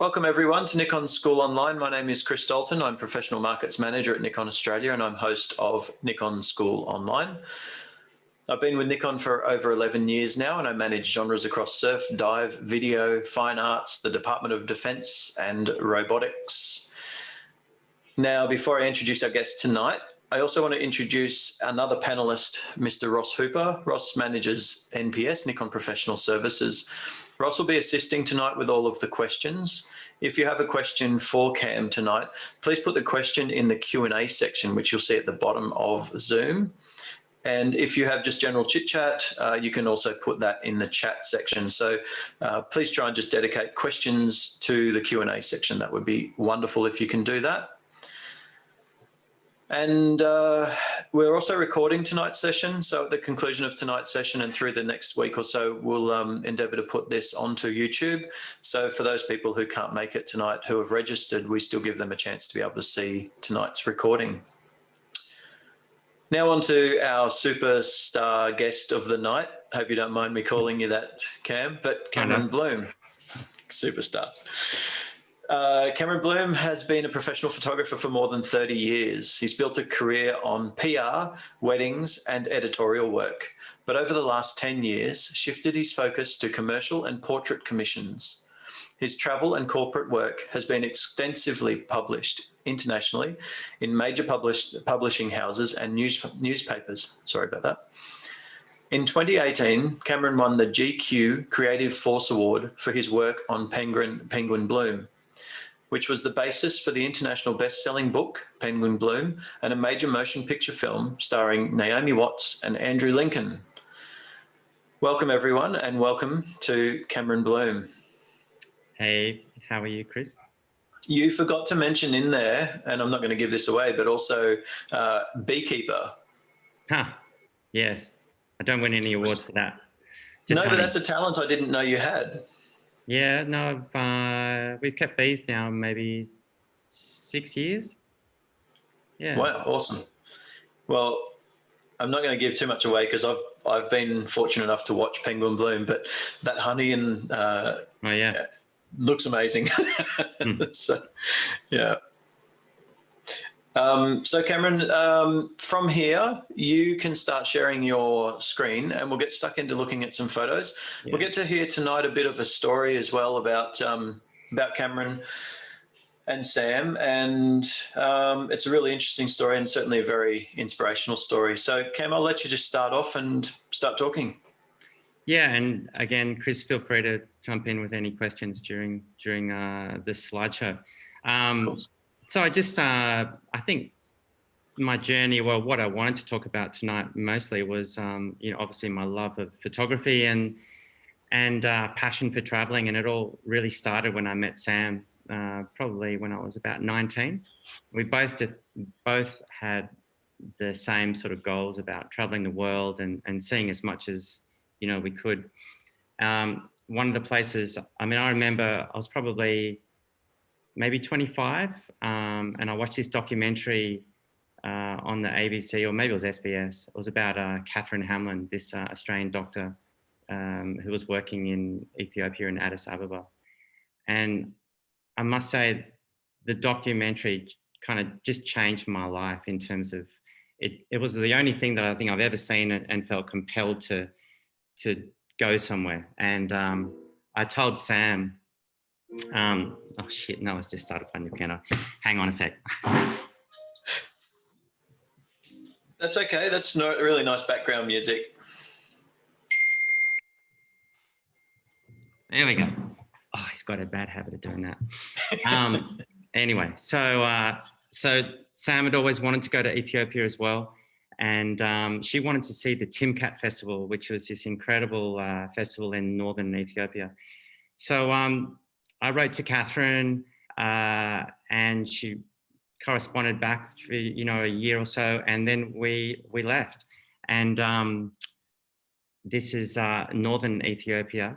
Welcome everyone to Nikon School Online. My name is Chris Dalton. I'm Professional Markets Manager at Nikon Australia and I'm host of Nikon School Online. I've been with Nikon for over 11 years now and I manage genres across surf, dive, video, fine arts, the Department of Defence and robotics. Now, before I introduce our guest tonight, I also want to introduce another panellist, Mr. Ross Hooper. Ross manages NPS, Nikon Professional Services. Ross will be assisting tonight with all of the questions. If you have a question for Cam tonight, please put the question in the Q&A section, which you'll see at the bottom of Zoom. And if you have just general chit chat, you can also put that in the chat section. So please try and just dedicate questions to the Q&A section. That would be wonderful if you can do that. And we're also recording tonight's session. So at the conclusion of tonight's session and through the next week or so, we'll endeavour to put this onto YouTube. So for those people who can't make it tonight who have registered, we still give them a chance to be able to see tonight's recording. Now on to our superstar guest of the night. Hope you don't mind me calling you that, Cam, but Cameron Bloom, superstar. Cameron Bloom has been a professional photographer for more than 30 years. He's built a career on PR, weddings and editorial work, but over the last 10 years, shifted his focus to commercial and portrait commissions. His travel and corporate work has been extensively published internationally in major publishing houses and newspapers. Sorry about that. In 2018, Cameron won the GQ Creative Force Award for his work on Penguin Bloom, which was the basis for the international best-selling book, Penguin Bloom, and a major motion picture film starring Naomi Watts and Andrew Lincoln. Welcome, everyone, and welcome to Cameron Bloom. Hey, how are you, Chris? You forgot to mention in there, and I'm not going to give this away, but also beekeeper. Yes. I don't win any awards for that. No, but that's a talent I didn't know you had. Yeah, no, we've kept bees now maybe 6 years. Yeah. Wow, awesome. Well, I'm not going to give too much away because I've been fortunate enough to watch Penguin Bloom, but that honey and looks amazing. So, yeah. So Cameron, from here, you can start sharing your screen and we'll get stuck into looking at some photos. Yeah. We'll get to hear tonight a bit of a story as well about Cameron and Sam. And it's a really interesting story and certainly a very inspirational story. So Cam, I'll let you just start off and start talking. Yeah, and again, Chris, feel free to jump in with any questions during this slideshow. Of course. So I just, I think my journey, well, what I wanted to talk about tonight mostly was, obviously my love of photography and passion for traveling. And it all really started when I met Sam, probably when I was about 19. We both had the same sort of goals about traveling the world and seeing as much as, we could. One of the places, I remember I was probably maybe 25, and I watched this documentary on the ABC, or maybe it was SBS. It was about Catherine Hamlin, this Australian doctor who was working in Ethiopia in Addis Ababa. And I must say, the documentary kind of just changed my life in terms of, it was the only thing that I think I've ever seen and felt compelled to go somewhere. And I told Sam, oh shit, no, it's just started playing the piano. Hang on a sec. That's okay. That's really nice background music. There we go. Oh, he's got a bad habit of doing that. Anyway, so Sam had always wanted to go to Ethiopia as well. And she wanted to see the Timkat Festival, which was this incredible festival in northern Ethiopia. So I wrote to Catherine and she corresponded back for, a year or so, and then we left. And this is northern Ethiopia,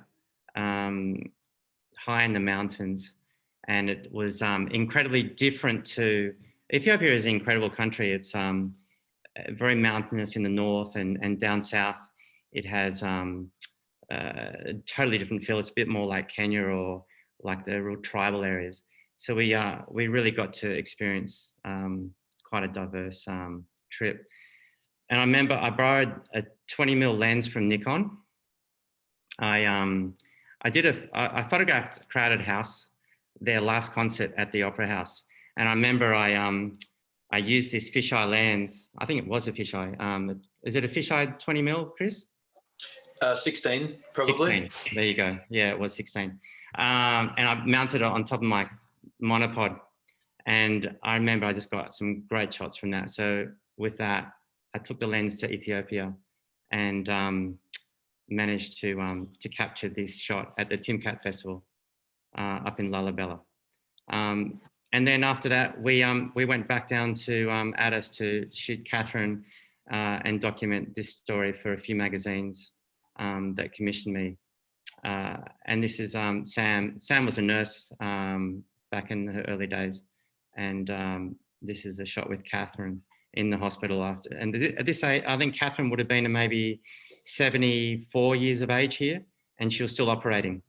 high in the mountains. And it was incredibly different to, Ethiopia is an incredible country. It's very mountainous in the north, and down south it has a totally different feel. It's a bit more like Kenya or like the real tribal areas. So we really got to experience quite a diverse trip. And I remember I borrowed a 20mm lens from Nikon. I photographed Crowded House, their last concert at the Opera House, and I remember I used this fisheye lens. I think it was a fisheye. Is it a fisheye 20mm, Chris? 16, probably. 16. There you go. Yeah, it was 16. And I mounted it on top of my monopod, and I remember I just got some great shots from that. So with that, I took the lens to Ethiopia and managed to capture this shot at the Timkat Festival up in Lalibela. And then after that, we went back down to Addis to shoot Catherine and document this story for a few magazines that commissioned me. And this is Sam. Sam was a nurse back in her early days, and this is a shot with Catherine in the hospital after. And at this age, I think Catherine would have been maybe 74 years of age here, and she was still operating.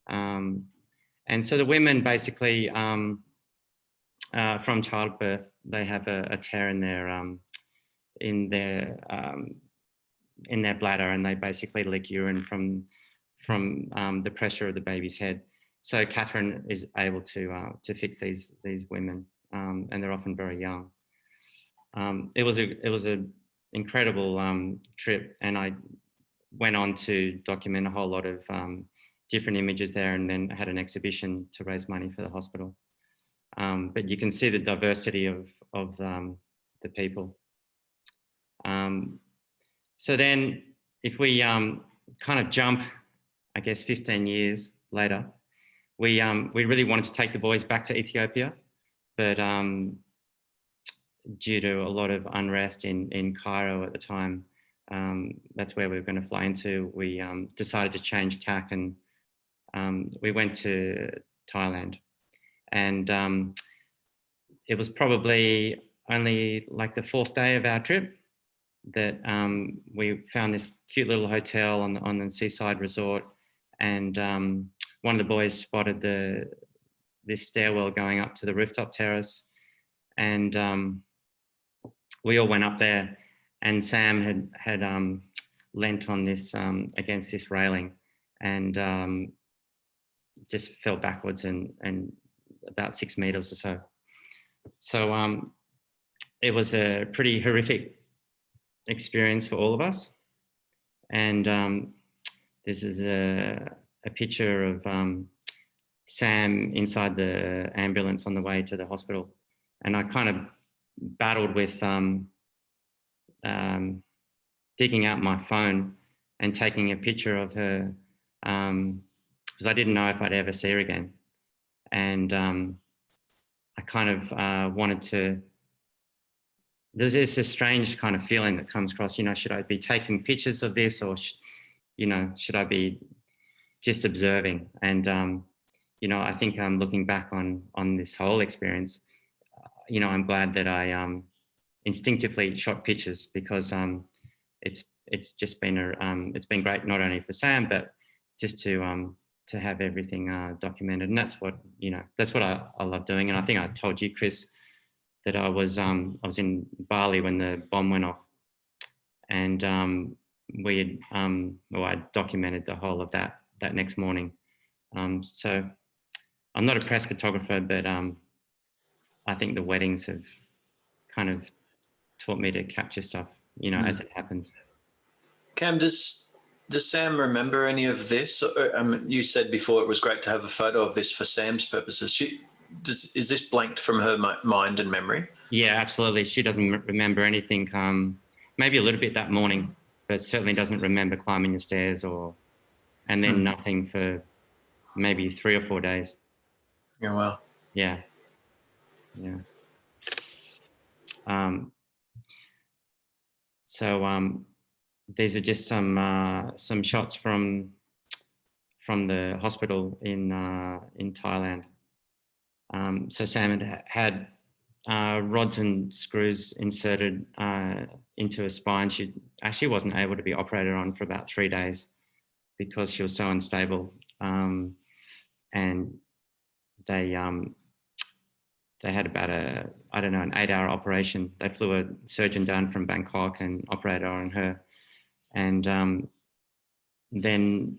And so the women basically, from childbirth, they have a tear in their bladder, and they basically leak urine from the pressure of the baby's head. So Catherine is able to fix these women, and they're often very young. It was a incredible trip, and I went on to document a whole lot of different images there, and then had an exhibition to raise money for the hospital. But you can see the diversity of the people. So then, if we kind of jump, I guess 15 years later, we really wanted to take the boys back to Ethiopia, but due to a lot of unrest in Cairo at the time, that's where we were going to fly into. We decided to change tack, and we went to Thailand. And it was probably only like the 4th day of our trip that we found this cute little hotel on the seaside resort, and one of the boys spotted this stairwell going up to the rooftop terrace, and we all went up there, and Sam had leant on this against this railing, and just fell backwards and about 6 meters or so. So it was a pretty horrific experience for all of us. And this is a picture of Sam inside the ambulance on the way to the hospital. And I kind of battled with digging out my phone and taking a picture of her, because I didn't know if I'd ever see her again. And I kind of wanted to, there's this strange kind of feeling that comes across, should I be taking pictures of this, or, should I be just observing? And, I think I'm looking back on this whole experience, I'm glad that I instinctively shot pictures, because it's just been it's been great, not only for Sam, but just to have everything documented. And that's what I love doing. And I think I told you, Chris, that I was in Bali when the bomb went off, and I documented the whole of that next morning. So I'm not a press photographer, but I think the weddings have kind of taught me to capture stuff, as it happens. Cam, does Sam remember any of this? You said before it was great to have a photo of this for Sam's purposes. Is this blanked from her mind and memory? Yeah, absolutely. She doesn't remember anything, maybe a little bit that morning, but certainly doesn't remember climbing the stairs and then nothing for maybe 3 or 4 days. Yeah, wow. Yeah. So these are just some shots from the hospital in Thailand. So Sam had rods and screws inserted into her spine. She actually wasn't able to be operated on for about 3 days because she was so unstable. And they had about an 8-hour operation. They flew a surgeon down from Bangkok and operated on her. And then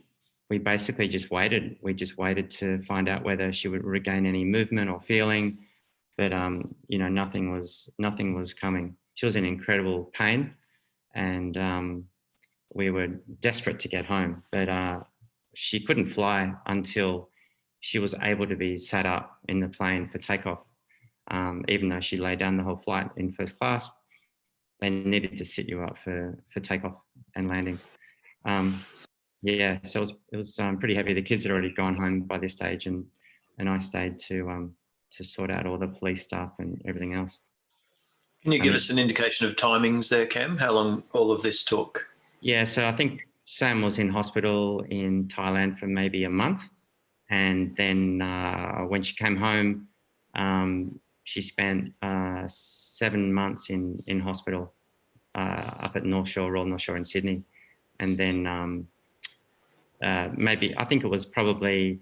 we basically just waited. We just waited to find out whether she would regain any movement or feeling. But, you know, nothing was coming. She was in incredible pain, and we were desperate to get home. But she couldn't fly until she was able to be sat up in the plane for takeoff. Even though she lay down the whole flight in first class, they needed to sit you up for takeoff and landings. Yeah, so it was pretty heavy. The kids had already gone home by this stage, and I stayed to sort out all the police stuff and everything else. Can you give us an indication of timings there, Cam? How long all of this took? Yeah, so I think Sam was in hospital in Thailand for maybe a month, and then when she came home, she spent 7 months in hospital up at Royal North Shore in Sydney. And then maybe, I think it was probably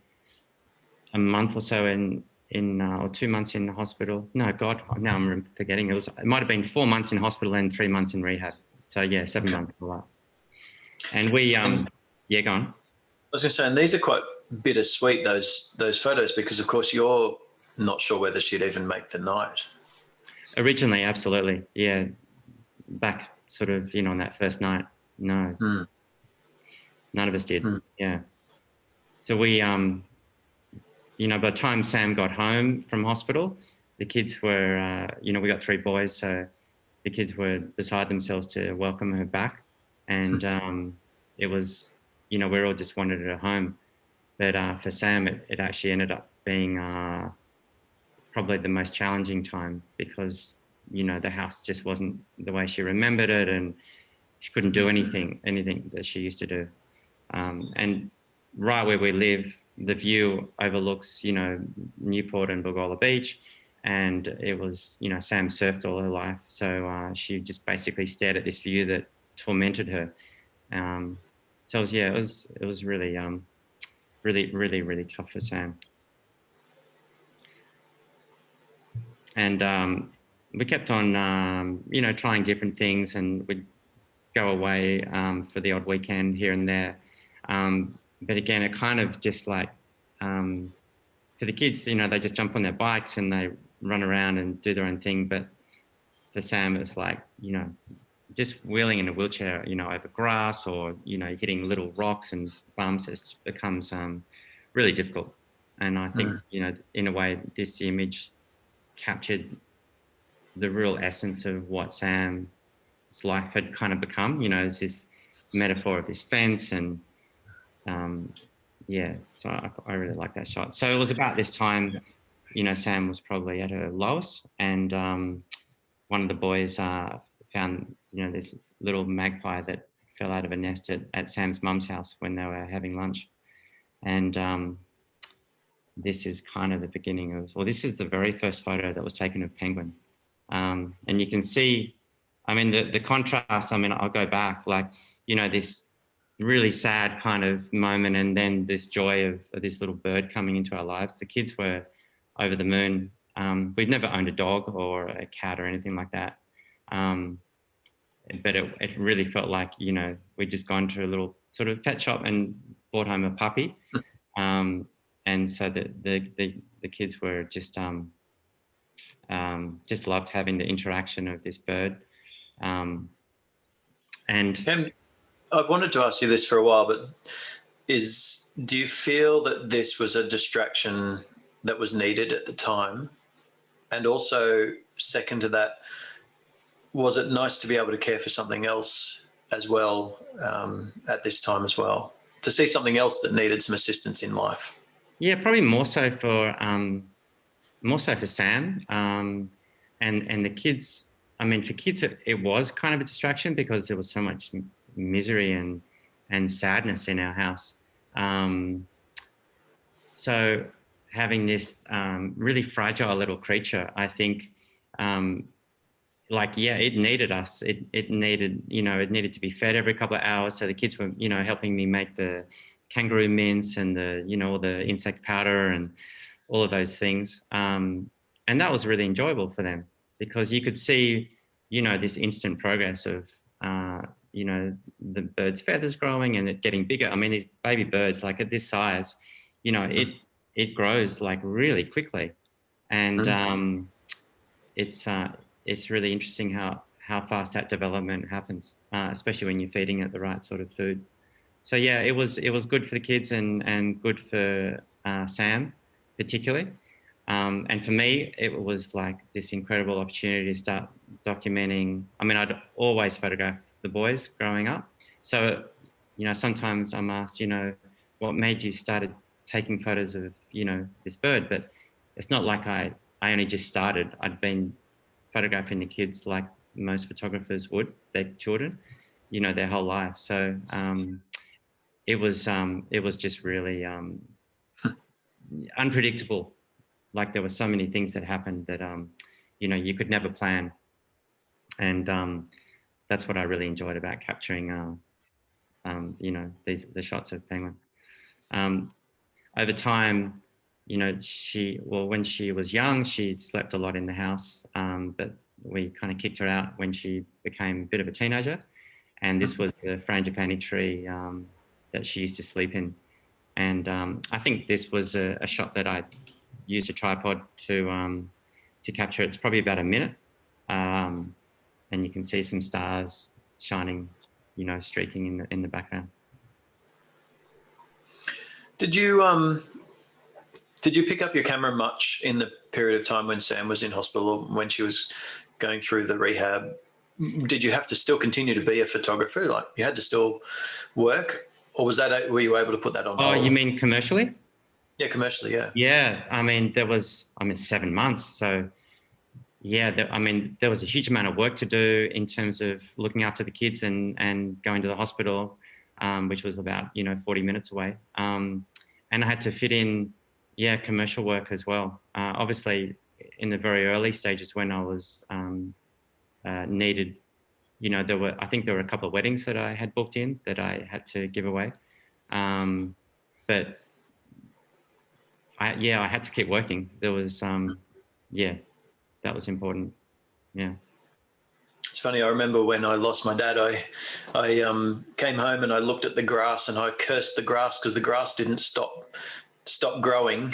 a month or so or 2 months in the hospital. No, God, now I'm forgetting. It might have been 4 months in hospital and 3 months in rehab. So yeah, 7 months for that. And we, yeah, go on. I was going to say, and these are quite bittersweet, those photos, because of course you're not sure whether she'd even make the night. Originally, absolutely, yeah. Back sort of, you know, on that first night, no, none of us did. Yeah. So we, you know, by the time Sam got home from hospital, the kids were, you know, we got 3 boys, so the kids were beside themselves to welcome her back, and it was, you know, we all just wanted her home. But for Sam, it actually ended up being probably the most challenging time, because, you know, the house just wasn't the way she remembered it, and she couldn't do anything that she used to do. And right where we live, the view overlooks, you know, Newport and Bulgola Beach, and it was, you know, Sam surfed all her life, so she just basically stared at this view that tormented her. So it was really, really tough for Sam. And we kept on, you know, trying different things, and we'd go away for the odd weekend here and there. But again, it kind of just like, for the kids, you know, they just jump on their bikes and they run around and do their own thing. But for Sam, it was like, you know, just wheeling in a wheelchair, you know, over grass, or, you know, hitting little rocks and bumps, it becomes really difficult. And I think, you know, in a way, this image captured the real essence of what Sam's life had kind of become. You know, it's this metaphor of this fence, and yeah, so I really like that shot. So it was about this time, you know, Sam was probably at her lowest, and one of the boys found, you know, this little magpie that fell out of a nest at Sam's mum's house when they were having lunch. And this is kind of the beginning of, well, this is the very first photo that was taken of Penguin. And you can see, I mean, the contrast, I mean, I'll go back, like, you know, this really sad kind of moment, and then this joy of this little bird coming into our lives. The kids were over the moon. We've never owned a dog or a cat or anything like that. But it really felt like, you know, we'd just gone to a little sort of pet shop and brought home a puppy. And so the kids were just loved having the interaction of this bird. And Cam, I've wanted to ask you this for a while, but do you feel that this was a distraction that was needed at the time? And also, second to that, was it nice to be able to care for something else as well at this time as well, to see something else that needed some assistance in life? Yeah, probably more so for Sam and the kids. I mean, for kids, it was kind of a distraction because there was so much misery and sadness in our house. So having this really fragile little creature, I think, like, yeah, it needed us. It needed, you know, it needed to be fed every couple of hours. So the kids were, you know, helping me make the kangaroo mints and the, you know, all the insect powder and all of those things. And that was really enjoyable for them because you could see, this instant progress of, the bird's feathers growing and it getting bigger. I mean, these baby birds, like at this size, it grows like really quickly. And it's really interesting how fast that development happens, especially when you're feeding it the right sort of food. So yeah, it was good for the kids and good for Sam particularly. And for me, it was like this incredible opportunity to start documenting. I mean, I'd always photographed the boys growing up. So, sometimes I'm asked, what made you started taking photos of, this bird? But it's not like I only just started. I'd been photographing the kids like most photographers would, their children, their whole life. So it was just really unpredictable. Like there were so many things that happened that, you could never plan. And that's what I really enjoyed about capturing, the shots of Penguin. Over time, when she was young, she slept a lot in the house, but we kind of kicked her out when she became a bit of a teenager. And this was the frangipani tree that she used to sleep in. And I think this was a shot that I used a tripod to capture. It's probably about a minute, and you can see some stars shining, streaking in the background. Did you pick up your camera much in the period of time when Sam was in hospital or when she was going through the rehab? Did you have to still continue to be a photographer? Like you had to still work, or were you able to put that on hold? Oh, you mean commercially? Yeah, commercially, yeah. Yeah, I mean, 7 months. So yeah, there was a huge amount of work to do in terms of looking after the kids and going to the hospital, which was about, 40 minutes away. And I had to fit in, commercial work as well. Obviously, in the very early stages when I was needed, I think there were a couple of weddings that I had booked in that I had to give away. But I had to keep working. There was, that was important. Yeah. It's funny. I remember when I lost my dad, I came home and I looked at the grass and I cursed the grass because the grass didn't stop growing,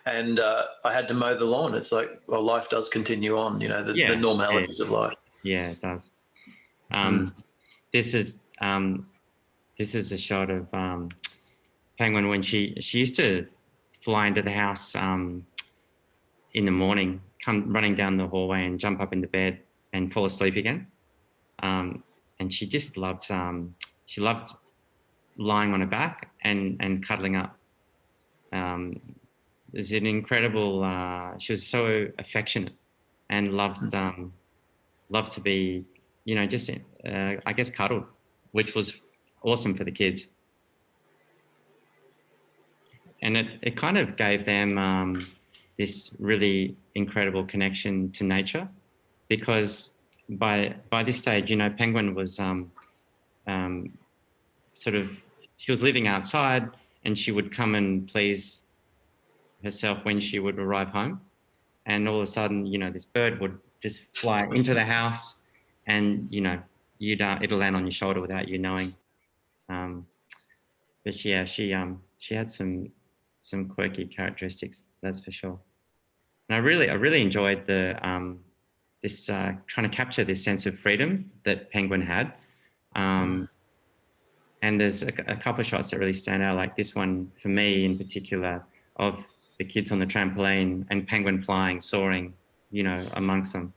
and I had to mow the lawn. It's like, well, life does continue on. The normalities of life. Yeah, it does. This is a shot of Penguin when she used to fly into the house in the morning, come running down the hallway and jump up into bed and fall asleep again. And she just loved lying on her back and cuddling up. It's an incredible. She was so affectionate and loved to be, just I guess cuddled, which was awesome for the kids. And it kind of gave them this really incredible connection to nature, because by this stage, Penguin was she was living outside, and she would come and please herself when she would arrive home. And all of a sudden, this bird would just fly into the house, and it'll land on your shoulder without you knowing. But yeah, she had some quirky characteristics, that's for sure. And I really enjoyed the trying to capture this sense of freedom that Penguin had. And there's a couple of shots that really stand out, like this one for me in particular, of the kids on the trampoline and Penguin flying, soaring, amongst them.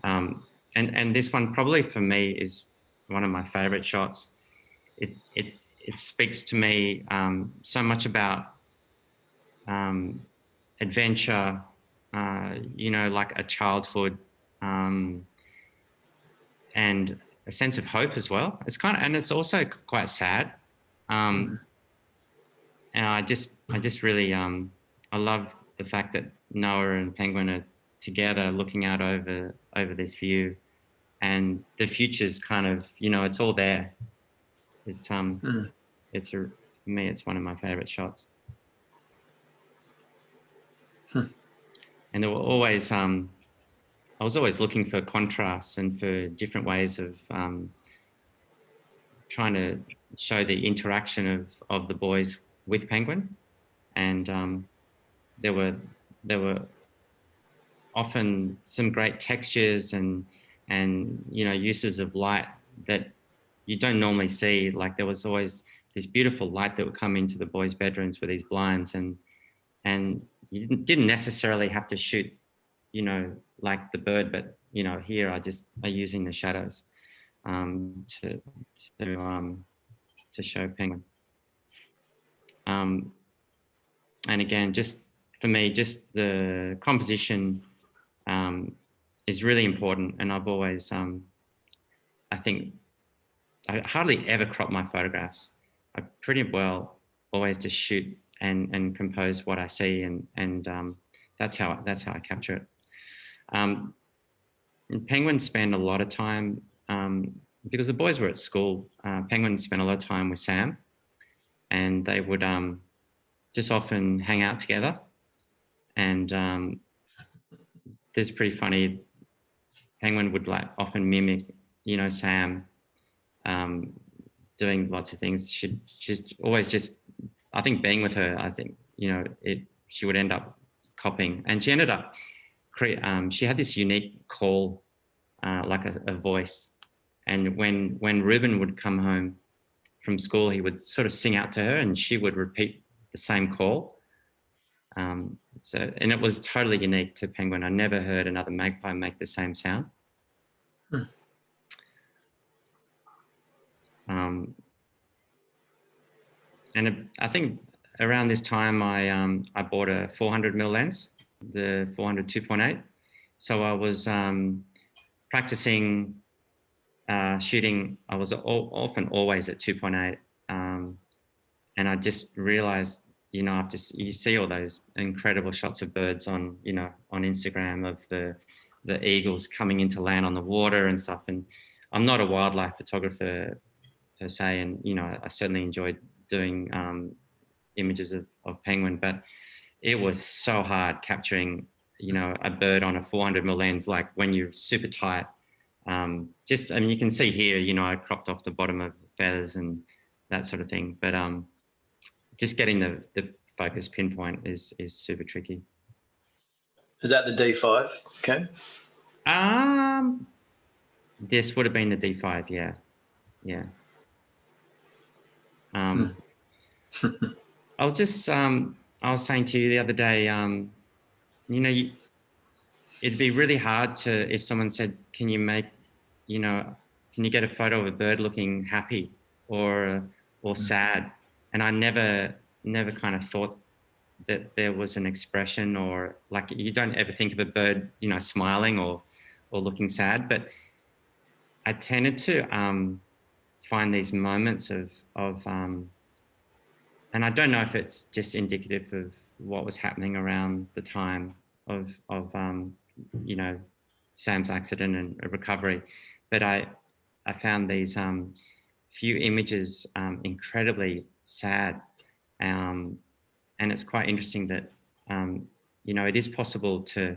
And this one probably for me is one of my favorite shots. It speaks to me so much about adventure, like a childhood, and a sense of hope as well. And it's also quite sad. And I just really, I love the fact that Noah and Penguin are together looking out over this view, and the future's kind of, it's all there. For me, it's one of my favorite shots. and there were always I was always looking for contrasts and for different ways of trying to show the interaction of the boys with Penguin, and there were often some great textures and uses of light that you don't normally see. Like there was always this beautiful light that would come into the boys' bedrooms with these blinds, and you didn't necessarily have to shoot, like the bird, but here I using the shadows to show Penguin. And again, just for me, just the composition is really important. And I've always, I think, I hardly ever crop my photographs. I pretty well always just shoot and compose what I see, and that's how I capture it. And Penguin spent a lot of time because the boys were at school. Penguin spent a lot of time with Sam, and they would just often hang out together. And there's pretty funny. Penguin would like often mimic, Sam doing lots of things. She's always just, I think, being with her, I think, she would end up copying, and she ended up she had this unique call, like a voice. And when Ruben would come home from school, he would sort of sing out to her, and she would repeat the same call. And it was totally unique to Penguin. I never heard another magpie make the same sound. And I think around this time, I bought a 400mm lens, the 400 2.8. So I was practicing shooting. I was often always at 2.8, and I just realized, after you see all those incredible shots of birds on Instagram of the eagles coming into land on the water and stuff. And I'm not a wildlife photographer per se, and I certainly enjoyed doing images of Penguin, but it was so hard capturing a bird on a 400mm lens, like when you're super tight. You can see here, I cropped off the bottom of feathers and that sort of thing, but just getting the focus pinpoint is super tricky. Is that the D5? Okay. This would have been the D5, yeah. I was just I was saying to you the other day, it'd be really hard if someone said, can you get a photo of a bird looking happy or sad? And I never kind of thought that there was an expression, or like, you don't ever think of a bird, smiling or looking sad. But I tended to find these moments of and I don't know if it's just indicative of what was happening around the time of Sam's accident and recovery, but I found these few images incredibly sad, and it's quite interesting that it is possible to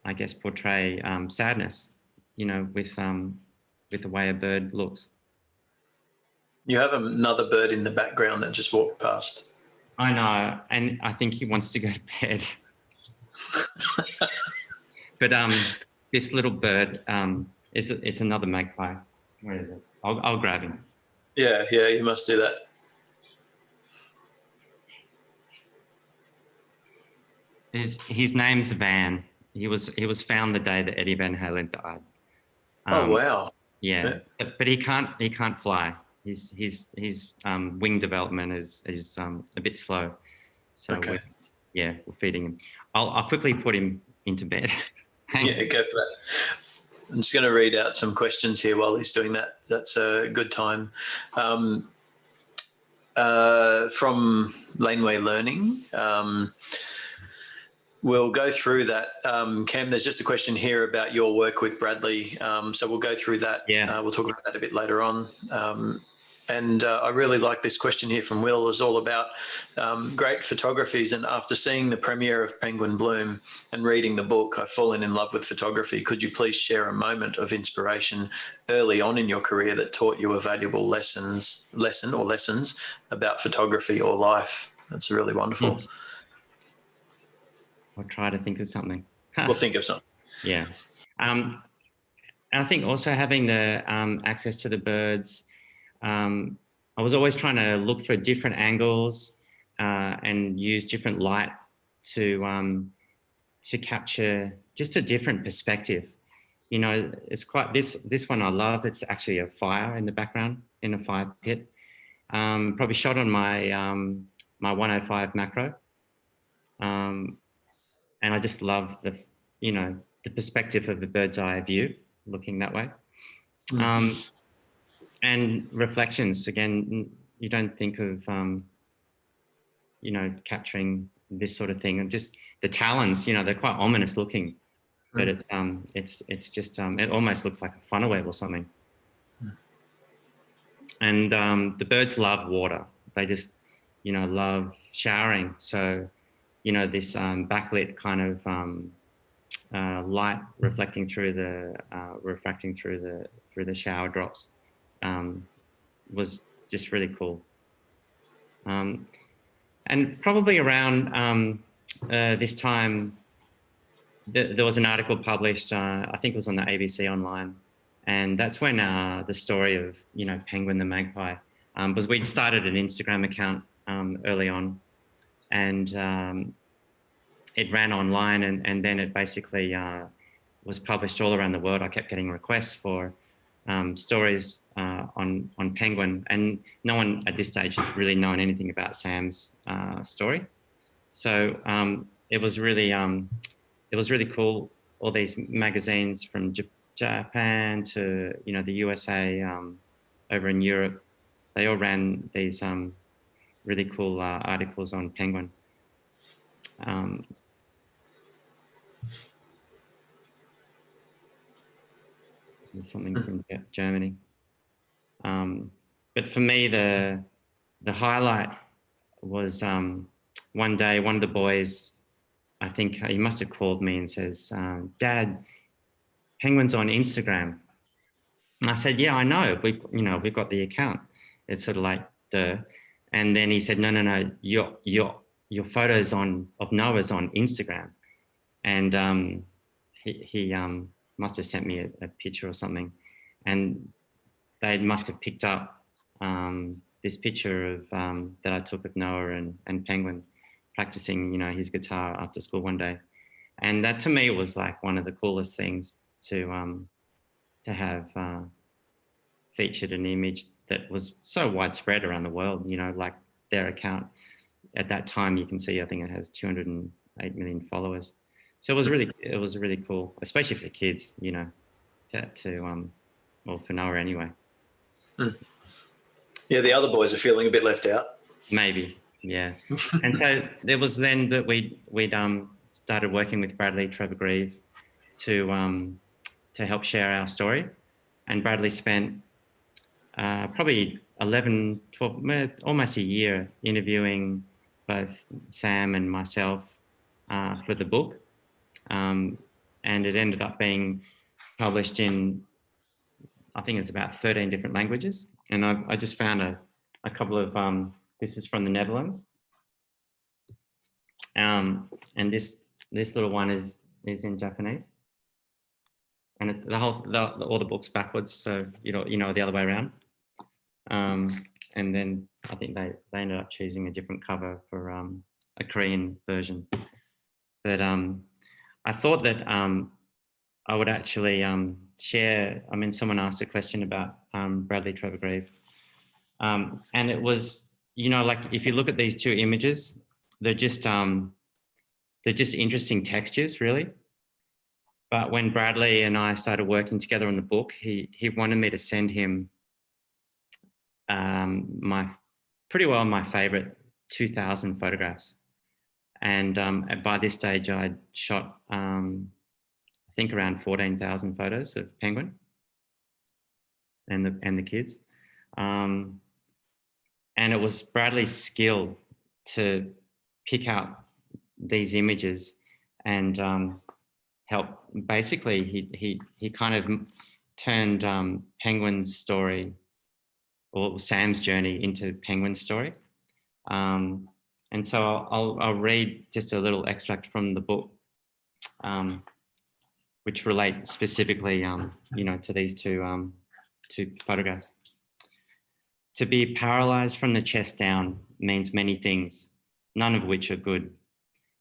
I guess portray sadness, with the way a bird looks. You have another bird in the background that just walked past. I know, and I think he wants to go to bed. But this little bird, it's another magpie. Where is it? I'll grab him. Yeah, you must do that. His name's Van. He was found the day that Eddie Van Halen died. Oh wow! Yeah. But he can't fly. His wing development is a bit slow. So okay. We're feeding him. I'll quickly put him into bed. Yeah, go for that. I'm just going to read out some questions here while he's doing that. That's a good time. From Laneway Learning, we'll go through that. Cam, there's just a question here about your work with Bradley. So we'll go through that. Yeah. We'll talk about that a bit later on. And I really like this question here from Will. It's all about great photographies. And after seeing the premiere of Penguin Bloom and reading the book, I've fallen in love with photography. Could you please share a moment of inspiration early on in your career that taught you a valuable lesson or lessons about photography or life? That's really wonderful. I'll try to think of something. We'll think of something. Yeah. And I think also having the access to the birds, I was always trying to look for different angles and use different light to capture just a different perspective. You know, it's quite, this one I love. It's actually a fire in the background, in a fire pit. Probably shot on my my 105 macro. And I just love the, you know, the perspective of the bird's eye view, looking that way. And reflections, again, you don't think of, you know, capturing this sort of thing. And just the talons, you know, they're quite ominous looking, but it's just, it almost looks like a funnel web or something. And the birds love water. They just, you know, love showering. So, you know, this backlit kind of light reflecting through the shower drops was just really cool. And probably around this time, there was an article published, I think it was on the ABC Online, and that's when the story of, you know, Penguin the magpie, because we'd started an Instagram account early on, and it ran online, and then it basically was published all around the world. I kept getting requests for stories on Penguin, and no one at this stage had really known anything about Sam's story. So it was really cool. All these magazines from Japan to, you know, the USA, over in Europe, they all ran these really cool articles on Penguin. Something from Germany. But for me, the highlight was one day, one of the boys, I think he must have called me and says, "Dad, Penguin's on Instagram." And I said, "Yeah, I know. We've got the account." It's sort of like and then he said, "No, your photos of Noah's on Instagram," and he must have sent me a picture or something, and they must have picked up this picture of that I took of Noah and Penguin practicing, you know, his guitar after school one day, and that to me was like one of the coolest things to have featured an image that was so widespread around the world. You know, like their account at that time, you can see, I think it has 208 million followers. So it was really cool, especially for the kids, you know, or for Noah anyway. Yeah, the other boys are feeling a bit left out. Maybe, yeah. And so there was then that we'd started working with Bradley Trevor-Grieve to help share our story, and Bradley spent probably 11, 12, almost a year interviewing both Sam and myself for the book. And it ended up being published in, I think it's about 13 different languages. And I just found a couple of, this is from the Netherlands. And this little one is in Japanese. And all the books backwards, so you know the other way around. And then I think they ended up choosing a different cover for a Korean version. But I thought that I would actually share. I mean, someone asked a question about Bradley Trevor-Grieve, and it was, you know, like if you look at these two images, they're just interesting textures, really. But when Bradley and I started working together on the book, he wanted me to send him my favorite 2,000 photographs. And by this stage, I'd shot, I think, around 14,000 photos of Penguin and the kids. And it was Bradley's skill to pick out these images and help. Basically, he kind of turned Penguin's story, or Sam's journey, into Penguin's story. And so I'll read just a little extract from the book, which relate specifically, to these two photographs. To be paralyzed from the chest down means many things, none of which are good.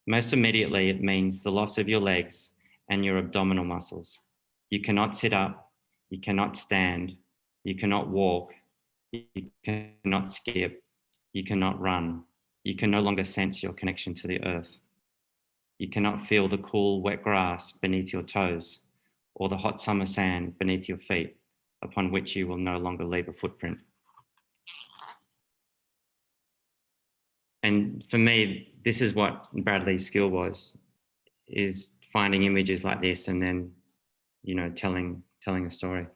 Most immediately, it means the loss of your legs and your abdominal muscles. You cannot sit up, you cannot stand, you cannot walk, you cannot skip, you cannot run. You can no longer sense your connection to the earth. You cannot feel the cool, wet grass beneath your toes or the hot summer sand beneath your feet, upon which you will no longer leave a footprint. And for me, this is what Bradley's skill was, is finding images like this and then, telling a story.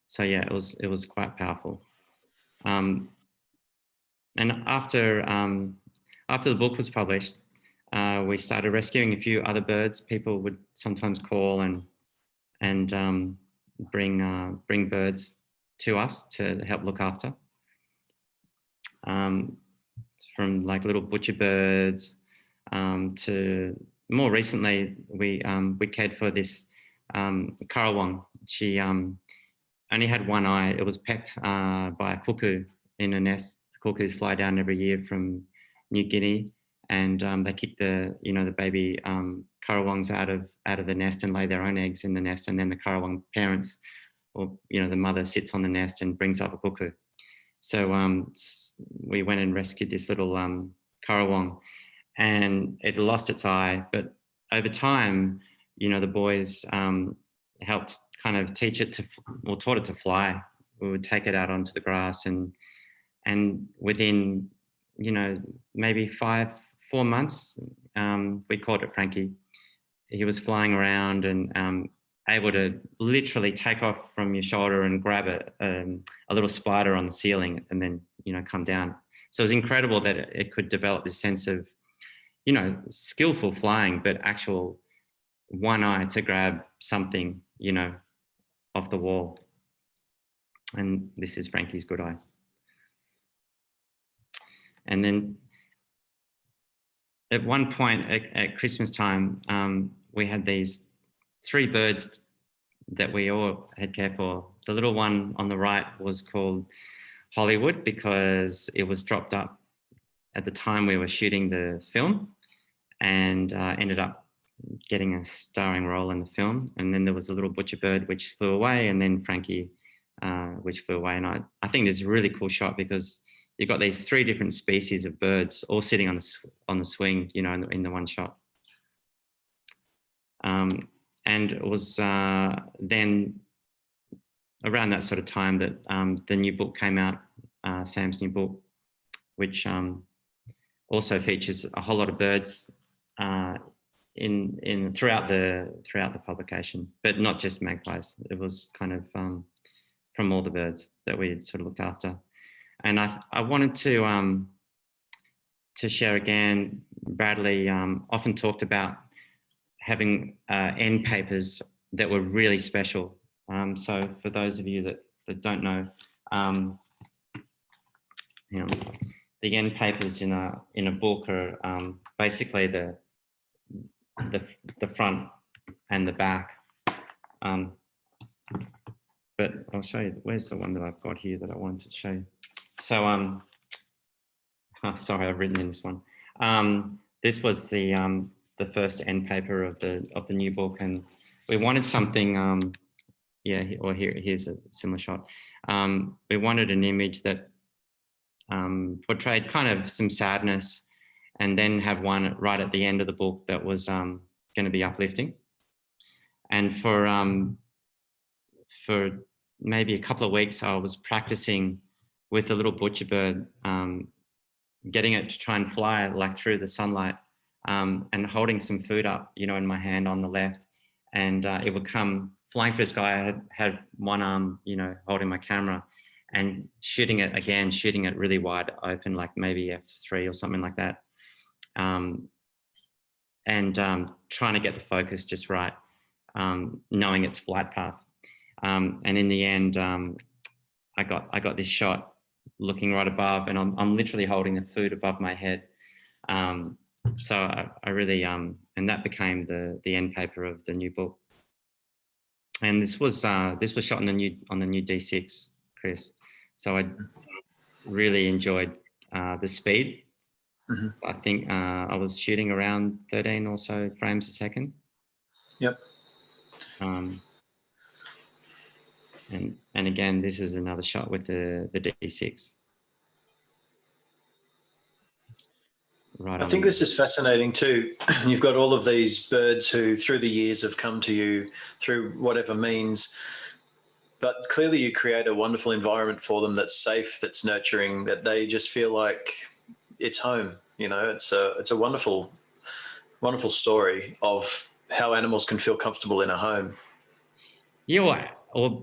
So yeah, it was quite powerful. And after the book was published, we started rescuing a few other birds. People would sometimes call and bring birds to us to help look after. From like little butcher birds to more recently, we cared for this currawong. She only had one eye. It was pecked by a cuckoo in a nest. Cuckoos fly down every year from New Guinea, and they kick the baby currawongs out of the nest and lay their own eggs in the nest, and then the currawong parents, or the mother, sits on the nest and brings up a cuckoo. So we went and rescued this little currawong, and it lost its eye. But over time, the boys helped kind of teach it taught it to fly. We would take it out onto the grass, and within maybe 4 months, we called it Frankie. He was flying around and able to literally take off from your shoulder and grab a little spider on the ceiling and then come down. So it was incredible that it could develop this sense of skillful flying, but actual one eye to grab something off the wall. And this is Frankie's good eye. And then at one point at Christmas time, we had these 3 birds that we all had cared for. The little one on the right was called Hollywood because it was dropped up at the time we were shooting the film, and ended up getting a starring role in the film. And then there was a little butcher bird which flew away, and then Frankie, which flew away. And I think this is a really cool shot because you've got these 3 different species of birds all sitting on the swing, in the one shot. And it was then around that sort of time that the new book came out, Sam's new book, which also features a whole lot of birds throughout the publication, but not just magpies. It was kind of from all the birds that we sort of looked after. And I wanted to share again, Bradley often talked about having end papers that were really special. So for those of you that don't know, the end papers in a book are basically the front and the back. But I'll show you. Where's the one that I've got here that I wanted to show you? So sorry, I've written in this one. This was the first end paper of the new book, and we wanted something. Here's a similar shot. We wanted an image that portrayed kind of some sadness, and then have one right at the end of the book that was going to be uplifting. And for maybe a couple of weeks, I was practicing with the little butcher bird, getting it to try and fly like through the sunlight, and holding some food up, in my hand on the left, and it would come flying through the sky. I had one arm, holding my camera, and shooting it really wide open, like maybe f3 or something like that. Trying to get the focus just right, knowing it's flight path. And in the end, I got this shot looking right above, and I'm literally holding the food above my head. So I really, and that became the end paper of the new book. And this was shot on the new D6, Chris. So I really enjoyed the speed. Mm-hmm. I think I was shooting around 13 or so frames a second. Yep. And again, this is another shot with the D6. Right. I think this is fascinating too. You've got all of these birds who, through the years, have come to you through whatever means. But clearly, you create a wonderful environment for them that's safe, that's nurturing, that they just feel like it's home. You know, it's a wonderful, wonderful story of how animals can feel comfortable in a home. Yeah, or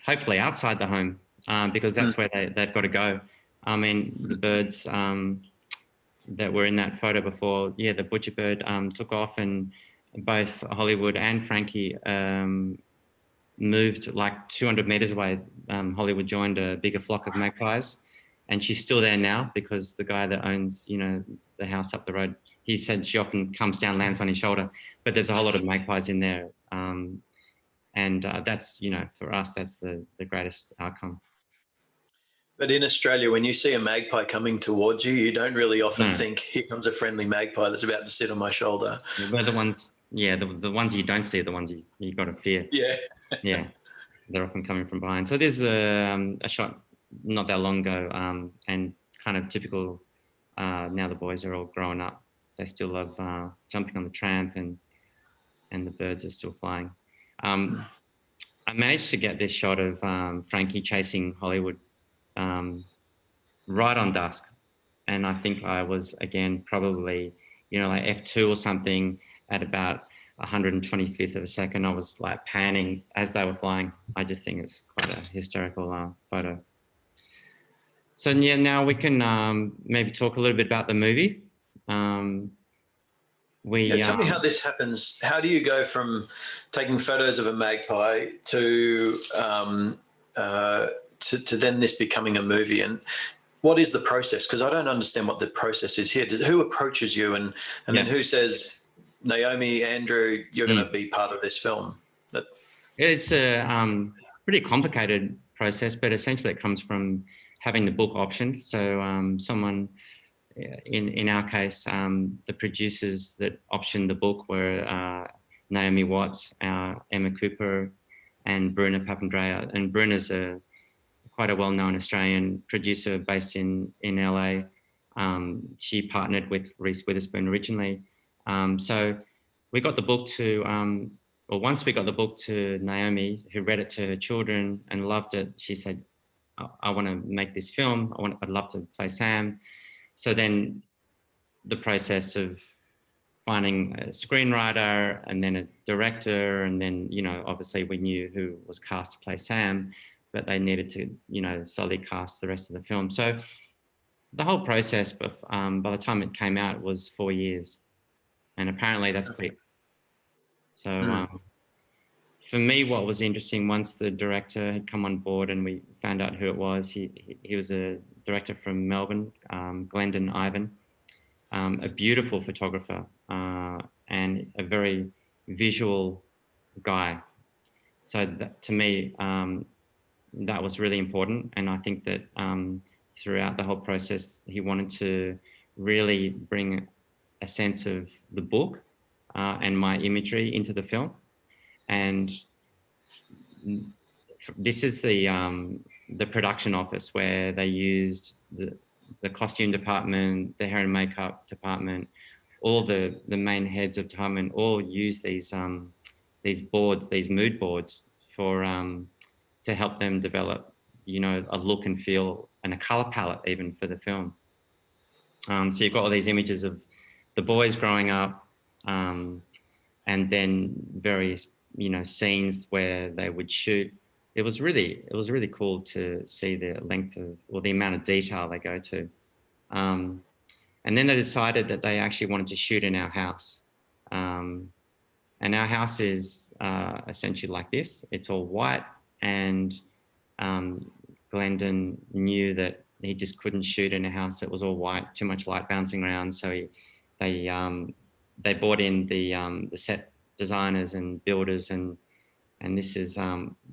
hopefully outside the home, because that's where they've got to go. I mean, the birds that were in that photo before, yeah, the butcher bird took off, and both Hollywood and Frankie moved like 200 meters away. Hollywood joined a bigger flock of magpies, and she's still there now because the guy that owns, the house up the road, he said she often comes down, lands on his shoulder, but there's a whole lot of magpies in there. And that's, for us, that's the greatest outcome. But in Australia, when you see a magpie coming towards you, you don't really often think, here comes a friendly magpie that's about to sit on my shoulder. They're the ones, the ones you don't see are the ones you got to fear. Yeah. Yeah, they're often coming from behind. So there's a shot not that long ago, and kind of typical, now the boys are all growing up. They still love jumping on the tramp, and the birds are still flying. I managed to get this shot of Frankie chasing Hollywood right on dusk. And I think I was, again, probably, like F2 or something at about 125th of a second. I was like panning as they were flying. I just think it's quite a hysterical photo. So yeah, now we can maybe talk a little bit about the movie. Tell me how this happens. How do you go from taking photos of a magpie to then this becoming a movie? And what is the process? Because I don't understand what the process is here. Who approaches you and then who says, Naomi, Andrew, you're going to be part of this film? It's a pretty complicated process, but essentially it comes from having the book optioned. So someone, in our case, the producers that optioned the book were Naomi Watts, Emma Cooper, and Bruna Papandreou. And Bruna's quite a well-known Australian producer based in LA. She partnered with Reese Witherspoon originally. So we got the book once we got the book to Naomi, who read it to her children and loved it, she said, I want to make this film. I'd love to play Sam. So then the process of finding a screenwriter and then a director, and then, obviously we knew who was cast to play Sam, but they needed to, solely cast the rest of the film. So the whole process, by the time it came out, was 4 years. And apparently that's quick. So for me, what was interesting, once the director had come on board and we found out who it was, he was a director from Melbourne, Glendon Ivan, a beautiful photographer and a very visual guy. So to me, that was really important. And I think that throughout the whole process, he wanted to really bring a sense of the book and my imagery into the film. And this is the production office where they used the costume department, the hair and makeup department, all the main heads of department all use these boards, these mood boards for to help them develop, a look and feel and a color palette even for the film. So you've got all these images of the boys growing up, and then various, scenes where they would shoot, it was really cool to see the length of, or the amount of detail they go to. And then they decided that they actually wanted to shoot in our house. And our house is essentially like this. It's all white, and Glendon knew that he just couldn't shoot in a house that was all white, too much light bouncing around. So they brought in the set designers and builders, and this is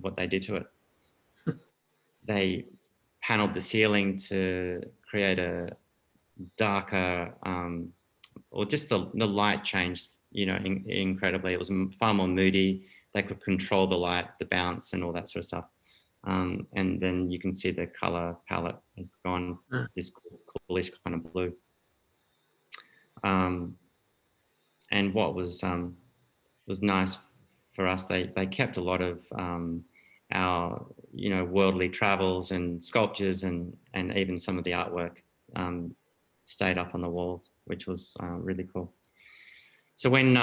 what they did to it. They paneled the ceiling to create a darker, or just the light changed, incredibly. It was far more moody. They could control the light, the bounce, and all that sort of stuff. And then you can see the color palette had gone this coolish kind of blue. And what was nice for us, they kept a lot of our worldly travels and sculptures, and even some of the artwork stayed up on the walls, which was really cool. So when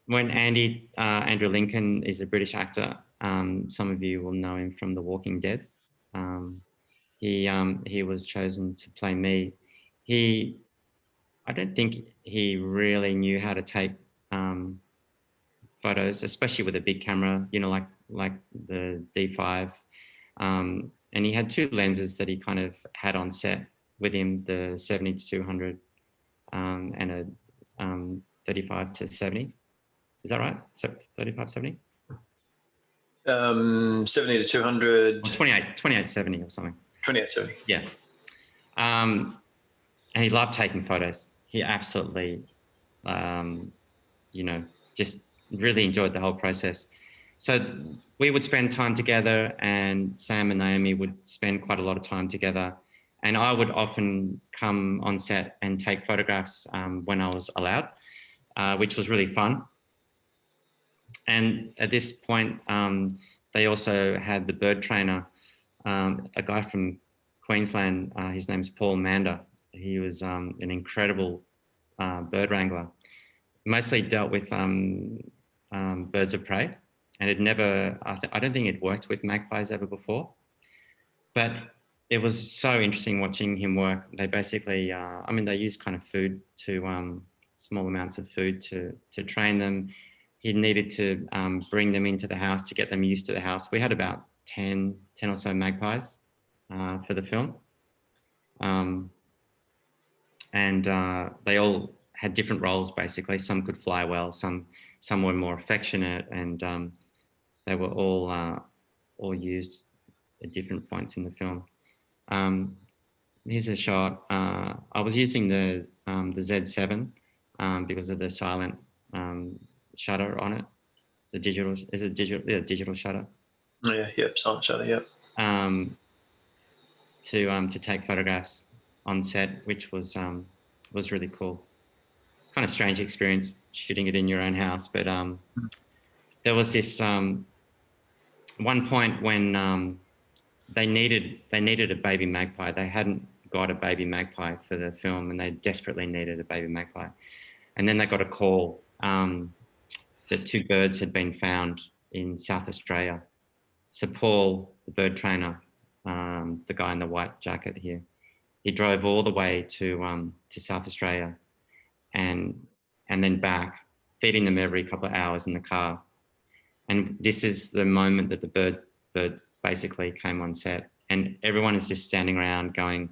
Andrew Lincoln is a British actor, some of you will know him from The Walking Dead. He was chosen to play me. I don't think he really knew how to take photos, especially with a big camera, like the D5. And he had two lenses that he kind of had on set with him, the 70-200 and a 35-70. Is that right? So 35-70? 70-200. 28-70 or something. 28-70. Yeah. And he loved taking photos. He absolutely, just really enjoyed the whole process. So we would spend time together, and Sam and Naomi would spend quite a lot of time together. And I would often come on set and take photographs when I was allowed, which was really fun. And at this point, they also had the bird trainer, a guy from Queensland. His name's Paul Mander. He was an incredible bird wrangler. Mostly dealt with birds of prey, and I don't think it worked with magpies ever before. But it was so interesting watching him work. They basically, they use kind of food to, small amounts of food to train them. He needed to bring them into the house to get them used to the house. We had about 10 or so magpies for the film. And they all had different roles, basically. Some could fly well, some were more affectionate, and they were all used at different points in the film. Here's a shot. I was using the Z7 because of the silent shutter on it. The digital, is it digital? Yeah, digital shutter. Yeah, yep, silent shutter, yep. To take photographs on set, which was really cool. Kind of strange experience shooting it in your own house, but there was this one point when they needed a baby magpie. They hadn't got a baby magpie for the film, and they desperately needed a baby magpie. And then they got a call that two birds had been found in South Australia. So Paul, the bird trainer, the guy in the white jacket here, he drove all the way to South Australia and then back, feeding them every couple of hours in the car. And this is the moment that the birds basically came on set, and everyone is just standing around going,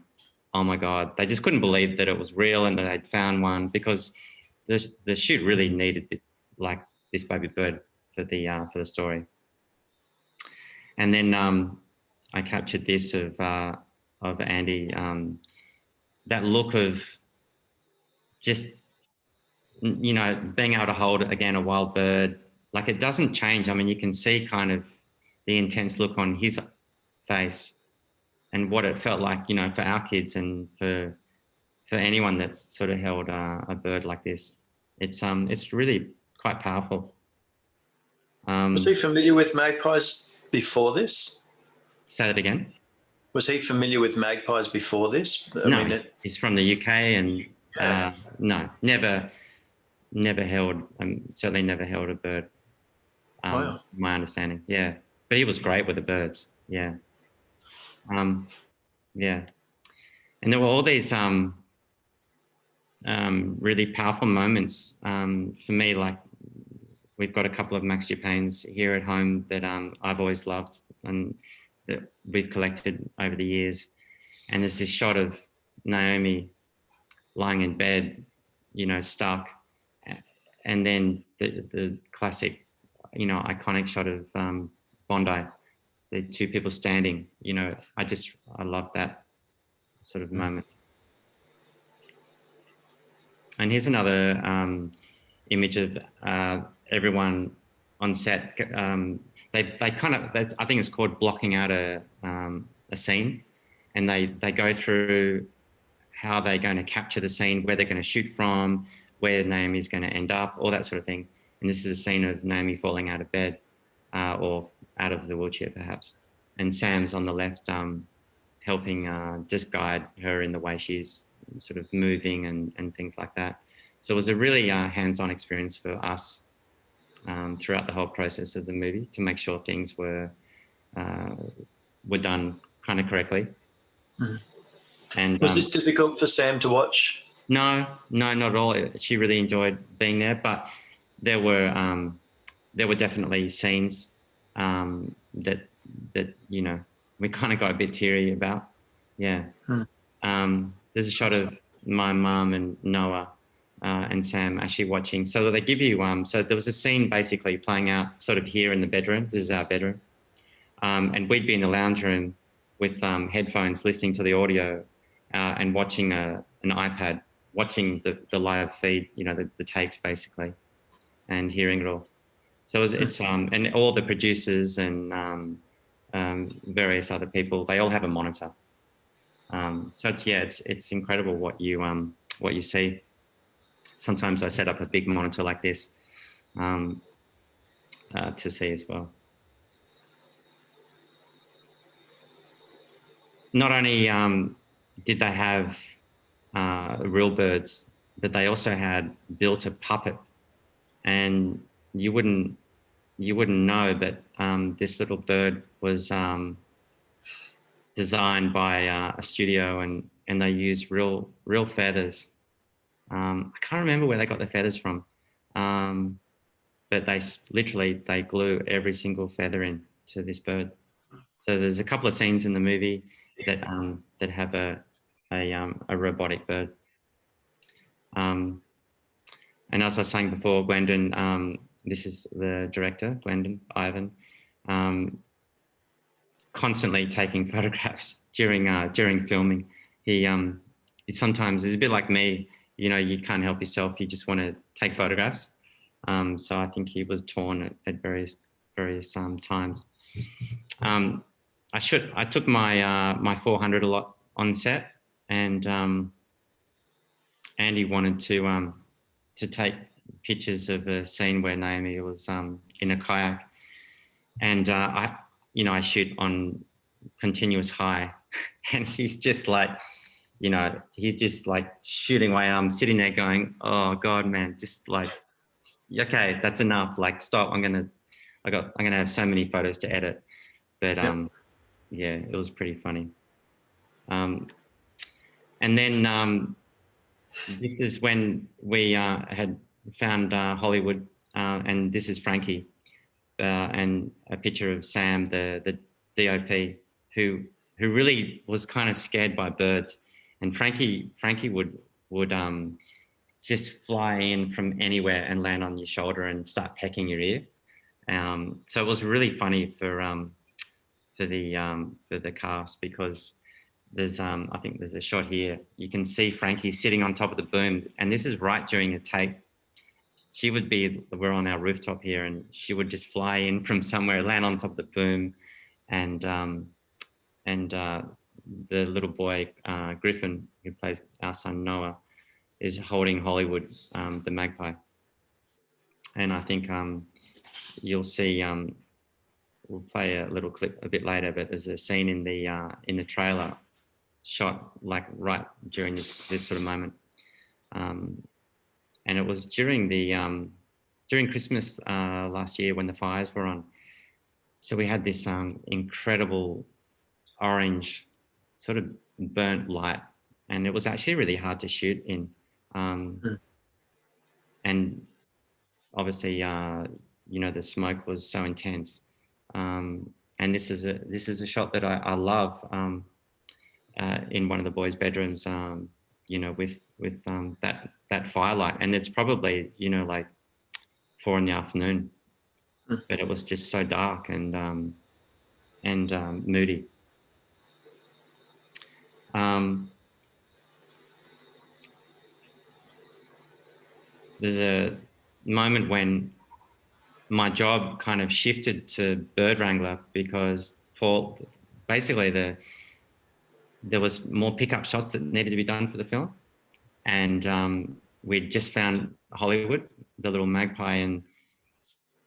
oh my God. They just couldn't believe that it was real and that they'd found one, because the shoot really needed like this baby bird for the story. And then I captured this of Andy, that look of just, being able to hold, again, a wild bird. Like, it doesn't change. I mean, you can see kind of the intense look on his face and what it felt like, for our kids and for anyone that's sort of held a bird like this. It's really quite powerful. Was he familiar with magpies before this? Say that again. Was he familiar with magpies before this? No, he's from the UK, and no, never held, certainly never held a bird. Wow. My understanding, yeah. but he was great with the birds. Yeah. Yeah. And there were all these really powerful moments for me. Like, we've got a couple of Max Dupains here at home that I've always loved and that we've collected over the years. And there's this shot of Naomi lying in bed, you know, stuck. And then the classic, you know, iconic shot of Bondi, the two people standing, you know, I love that sort of moment. And here's another image of everyone on set. They kind of, I think it's called blocking out a scene, and they go through how they're going to capture the scene, where they're going to shoot from, where Naomi's going to end up, all that sort of thing. And this is a scene of Naomi falling out of bed or out of the wheelchair, perhaps. And Sam's on the left, helping just guide her in the way she's sort of moving and things like that. So it was a really hands-on experience for us throughout the whole process of the movie to make sure things were done kind of correctly. Mm. And was this difficult for Sam to watch? No, not at all. She really enjoyed being there, but there were definitely scenes that you know, we kind of got a bit teary about. Yeah. There's a shot of my mum and Noah and Sam actually watching. So they give you so there was a scene basically playing out sort of here in the bedroom. This is our bedroom, and we'd be in the lounge room with headphones, listening to the audio and watching an iPad, watching the live feed, you know, the takes basically, and hearing it all. So it's and all the producers and various other people, they all have a monitor. So it's incredible what you see. Sometimes I set up a big monitor like this to see as well. Not only did they have real birds, but they also had built a puppet, and you wouldn't know, but this little bird was designed by a studio, and they used real feathers. I can't remember where they got the feathers from, but they glue every single feather in to this bird. So there's a couple of scenes in the movie that have a robotic bird. And as I was saying before, Glendon, this is the director, Glendon Ivan, constantly taking photographs during filming. He sometimes is a bit like me, you know, you can't help yourself. You just want to take photographs. So I think he was torn at various times. I took my 400 a lot on set, and Andy wanted to take pictures of a scene where Naomi was in a kayak, and I shoot on continuous high, and he's just like, you know, he's just like shooting away. I'm sitting there going, oh God, man, just like, okay, that's enough. Like, stop. I'm gonna have so many photos to edit, but yeah, it was pretty funny. And then this is when we had found Hollywood, and this is Frankie, and a picture of Sam, the DOP, who really was kind of scared by birds, and Frankie would just fly in from anywhere and land on your shoulder and start pecking your ear. So it was really funny for the cast, because there's I think there's a shot here. You can see Frankie sitting on top of the boom, and this is right during a take. We're on our rooftop here, and she would just fly in from somewhere, land on top of the boom, and the little boy Griffin, who plays our son Noah, is holding Hollywood, the magpie. And I think you'll see. We'll play a little clip a bit later, but there's a scene in the trailer shot like right during this sort of moment, and it was during Christmas last year when the fires were on. So we had this incredible orange, sort of burnt light, and it was actually really hard to shoot in. And obviously, the smoke was so intense. And this is a shot that I love in one of the boys' bedrooms. With that firelight, and it's probably like 4 PM, but it was just so dark and moody. There's a moment when my job kind of shifted to bird wrangler because basically there was more pickup shots that needed to be done for the film, and we'd just found Hollywood, the little magpie, and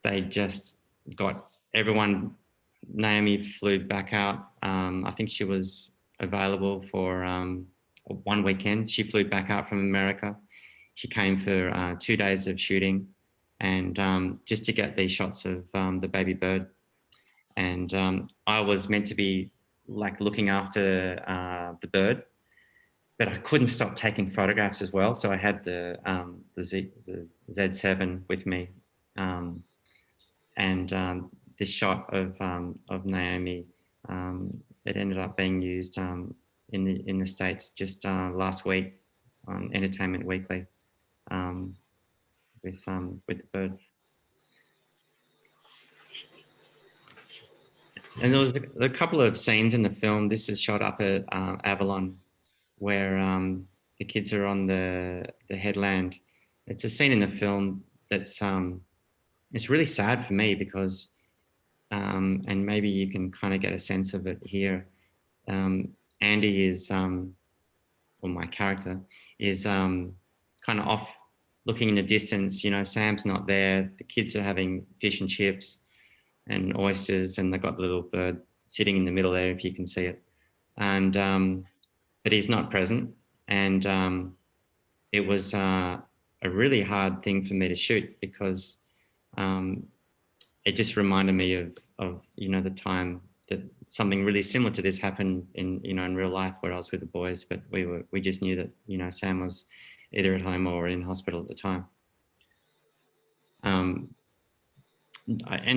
they just got everyone. Naomi flew back out. I think she was available for 1 weekend. She flew back out from America. She came for 2 days of shooting, and just to get these shots of the baby bird. And I was meant to be like looking after the bird, but I couldn't stop taking photographs as well. So I had the Z7 with me, and this shot of Naomi, it ended up being used in the States just last week on Entertainment Weekly with the bird. And there was a couple of scenes in the film. This is shot up at Avalon, where the kids are on the headland. It's a scene in the film that's it's really sad for me because, and maybe you can kind of get a sense of it here. Andy is, or my character is kind of off looking in the distance. Sam's not there. The kids are having fish and chips and oysters, and they've got the little bird sitting in the middle there, if you can see it. And but he's not present, and it was a really hard thing for me to shoot because it just reminded me of the time that something really similar to this happened in real life where I was with the boys, but we just knew that Sam was either at home or in hospital at the time. And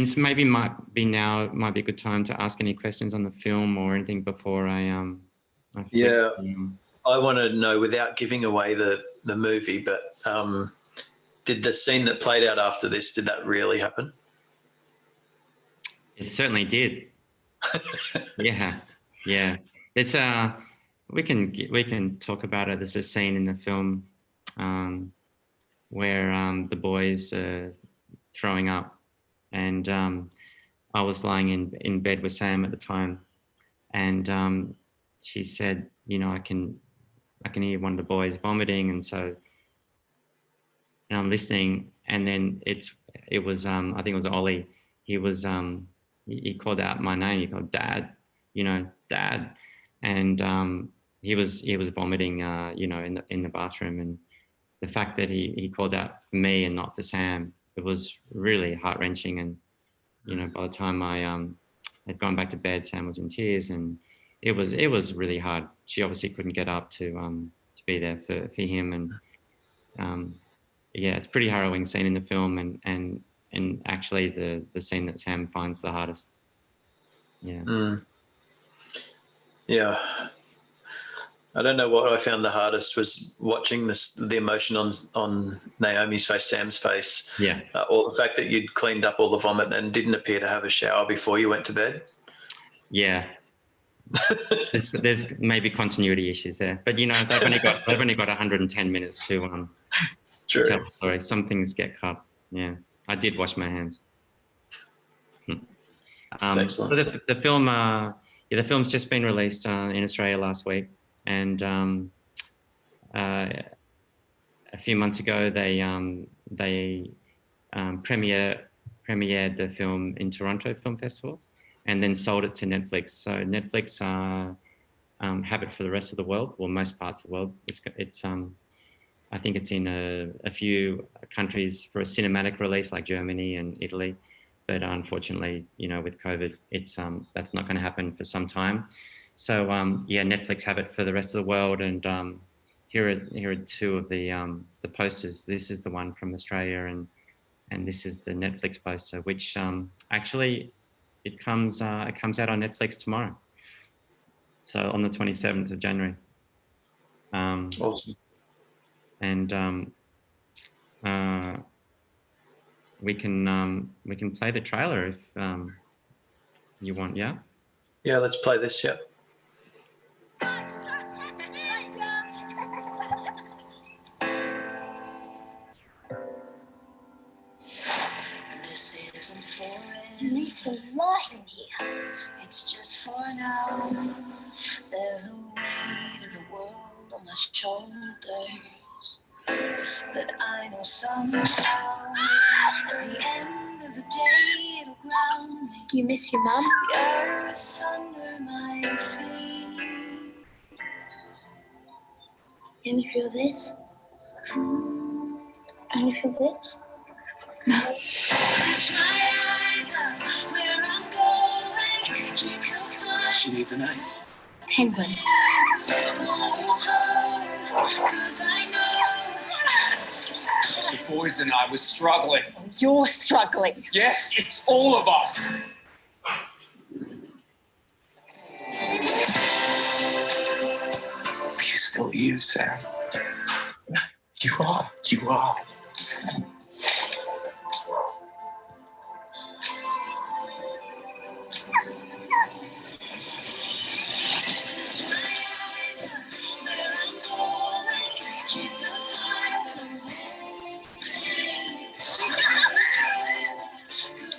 so maybe might be a good time to ask any questions on the film or anything before I yeah. I want to know, without giving away the movie, but did the scene that played out after this, did that really happen? It certainly did. Yeah. It's we can talk about it. There's a scene in the film where the boys are throwing up, and I was lying in bed with Sam at the time, and she said, I can hear one of the boys vomiting, and I'm listening, and then it was I think it was Ollie. He was he called out my name. He called Dad, Dad, and he was vomiting, in the bathroom, and the fact that he called out for me and not for Sam, it was really heart wrenching. And by the time I had gone back to bed, Sam was in tears, and it was really hard. She obviously couldn't get up to be there for him, and yeah, it's a pretty harrowing scene in the film, and actually the scene that Sam finds the hardest. Yeah. Yeah. I don't know what I found the hardest was watching the emotion on Naomi's face, Sam's face. Yeah. Or the fact that you'd cleaned up all the vomit and didn't appear to have a shower before you went to bed. Yeah. there's maybe continuity issues there, but they've only got 110 minutes to True. tell the story. Some things get cut. Yeah. I did wash my hands. Excellent. So the film, the film's just been released in Australia last week, and a few months ago they premiered the film in Toronto Film Festival, and then sold it to Netflix. So Netflix have it for the rest of the world, or most parts of the world. It's I think it's in a few countries for a cinematic release, like Germany and Italy. but unfortunately, with COVID, it's that's not going to happen for some time. So yeah, Netflix have it for the rest of the world, and here are two of the posters. This is the one from Australia, and this is the Netflix poster, which actually it comes out on Netflix tomorrow. So on the 27th of January. Awesome. And we can play the trailer if you want. Yeah. Yeah, let's play this. Yeah. This isn't forever. It's a lot in here. It's just for now. There's the weight of the world on my shoulders. But I know somehow at the end of the day it'll ground me. You miss your mum? The earth under my feet. And you feel this? And you feel this? Reach my eyes up where I'm going. Keep your flight. She needs a name. Penguin. Won't lose hope, 'cause I know. The boys and I were struggling. You're struggling. Yes, it's all of us. But you're still you, Sam. You are. You are.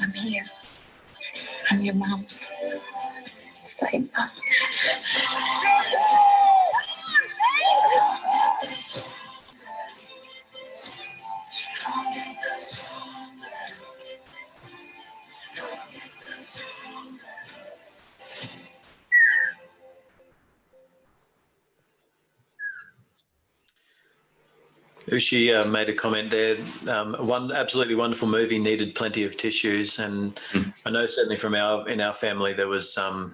I'm here. I'm your mom. Same. Ushi made a comment there. One absolutely wonderful movie needed plenty of tissues, and I know certainly from in our family there was a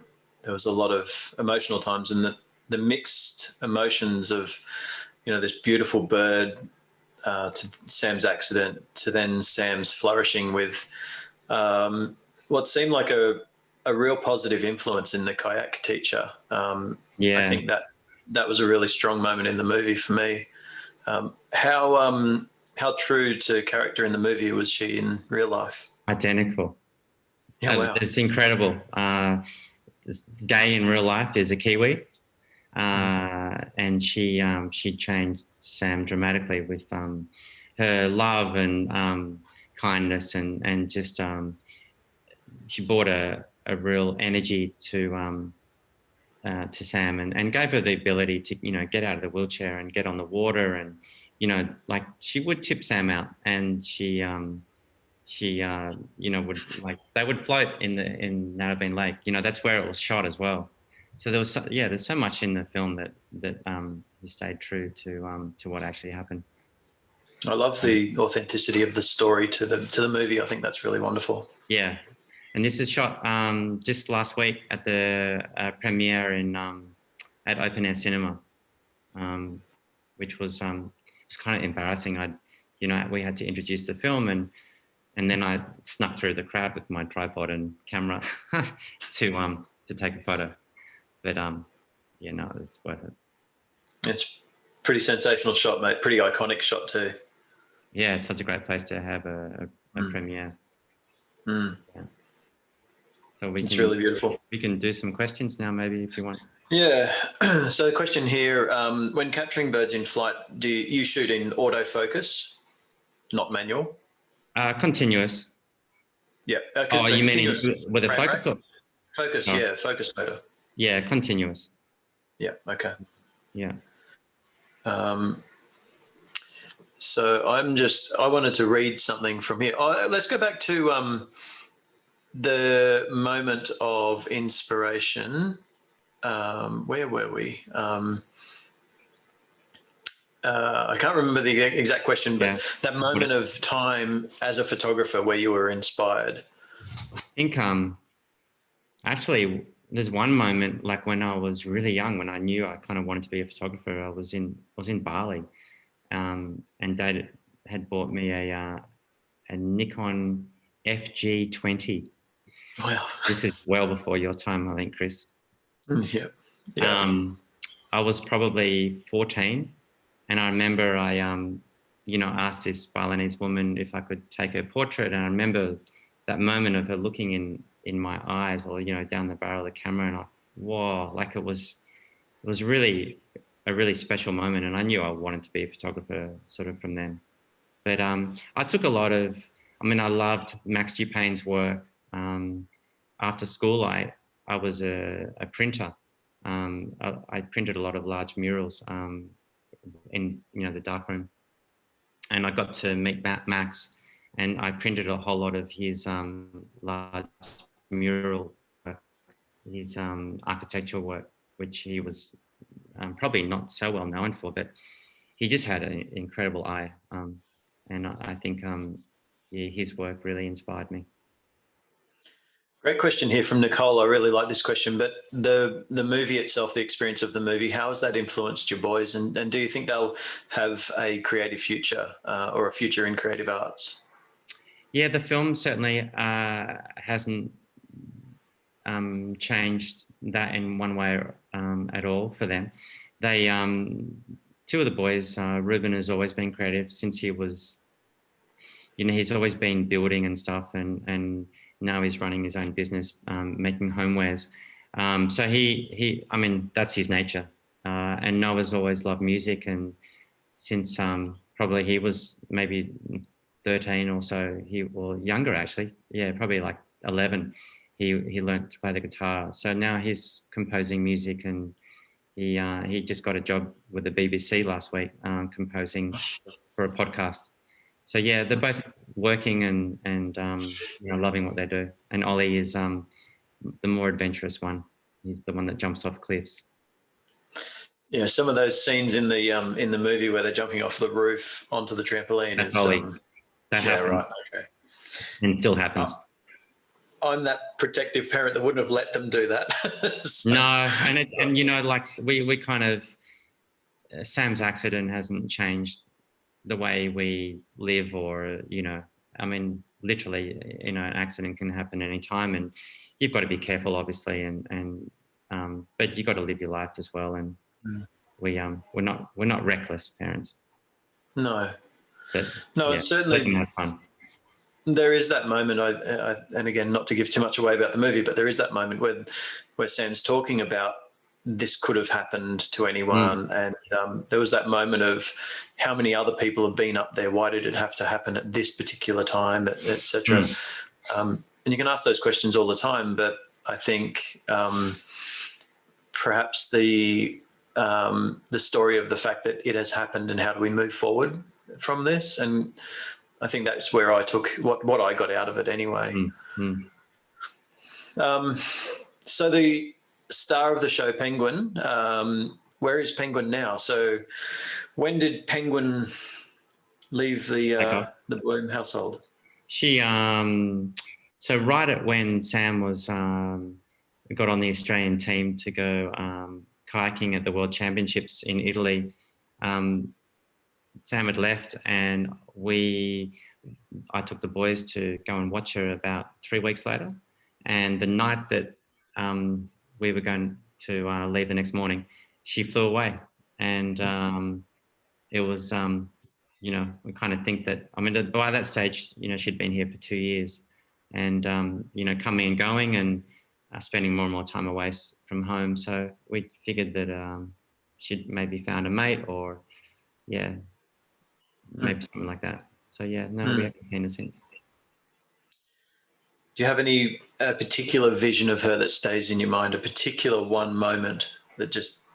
lot of emotional times, and the mixed emotions of this beautiful bird to Sam's accident to then Sam's flourishing with what seemed like a real positive influence in the kayak teacher. Yeah, I think that was a really strong moment in the movie for me. How true to character in the movie was she in real life? identical. Yeah, wow. It's incredible. Gay in real life is a Kiwi, and she changed Sam dramatically with her love and kindness, and just she brought a real energy to Sam, and gave her the ability to get out of the wheelchair and get on the water, and like she would tip Sam out, and she would, like, they would float in Narrabeen Lake. That's where it was shot as well. So there's so much in the film that he stayed true to what actually happened. I love the authenticity of the story to the movie. I think that's really wonderful. Yeah, and this is shot just last week at the premiere at Open Air Cinema, which was kind of embarrassing. We had to introduce the film, and then I snuck through the crowd with my tripod and camera to take a photo. But no, it's worth it. It's pretty sensational shot, mate. Pretty iconic shot too. Yeah, it's such a great place to have a premiere. Yeah. So it's really beautiful. We can do some questions now, maybe, if you want. Yeah. So the question here: when capturing birds in flight, do you shoot in autofocus, not manual? Continuous. Yeah. Oh, you mean with a focus? Or? Focus, Oh. yeah, focus motor. Yeah, continuous. Yeah. Okay. Yeah. So I wanted to read something from here. Let's go back to the moment of inspiration. Where were we? I can't remember the exact question, but that moment of time as a photographer where you were inspired. think actually there's one moment like when I was really young, when I knew I kind of wanted to be a photographer. I was in Bali, and Dad had bought me a Nikon FG20. Wow. This is well before your time, I think, Chris. Yeah. Yeah. I was probably 14, and I remember I asked this Balinese woman if I could take her portrait, and I remember that moment of her looking in my eyes, or down the barrel of the camera, and whoa, like it was really a really special moment, and I knew I wanted to be a photographer sort of from then. But I took a lot of, I loved Max Dupayne's work. After school, I was a printer. I printed a lot of large murals in the darkroom, and I got to meet Max, and I printed a whole lot of his large mural work, his architectural work, which he was probably not so well known for, but he just had an incredible eye, and I think his work really inspired me. Great question here from Nicole. I really like this question, but the movie itself, the experience of the movie, how has that influenced your boys? And do you think they'll have a creative future or a future in creative arts? Yeah, the film certainly hasn't changed that in one way at all for them. They, two of the boys, Ruben has always been creative since he was, he's always been building and stuff, and now he's running his own business, making homewares. So he, that's his nature. And Noah's always loved music, and since probably he was maybe 13 or so, or younger actually, yeah, probably like 11, he learned to play the guitar. So now he's composing music, and he just got a job with the BBC last week, composing for a podcast. So yeah, they're both working and loving what they do. And Ollie is the more adventurous one. He's the one that jumps off cliffs. Yeah, some of those scenes in the movie where they're jumping off the roof onto the trampoline. That's Ollie. That happened. Right. Okay. And still happens. I'm that protective parent that wouldn't have let them do that. So. No, and like we kind of Sam's accident hasn't changed the way we live, or literally, an accident can happen anytime, and you've got to be careful, obviously, and but you've got to live your life as well. And we're not reckless parents. No, but, no, yeah, it's certainly fun. There is that moment. And again, not to give too much away about the movie, but there is that moment where Sam's talking about this could have happened to anyone, and there was that moment of how many other people have been up there. Why did it have to happen at this particular time, etc. And you can ask those questions all the time, but I think perhaps the story of the fact that it has happened and how do we move forward from this, and I think that's where I took what I got out of it anyway. So the star of the show, Penguin, where is Penguin now? So when did Penguin leave the Bloom household? She so right at when Sam was got on the Australian team to go kayaking at the World Championships in Italy, Sam had left, and I took the boys to go and watch her about 3 weeks later. And the night that we were going to leave the next morning, she flew away. And it was, we kind of think that, by that stage, she'd been here for 2 years, and, coming and going, and spending more and more time away from home. So we figured that she'd maybe found a mate, or, maybe something like that. So we haven't seen her since. Do you have any particular vision of her that stays in your mind, a particular one moment that just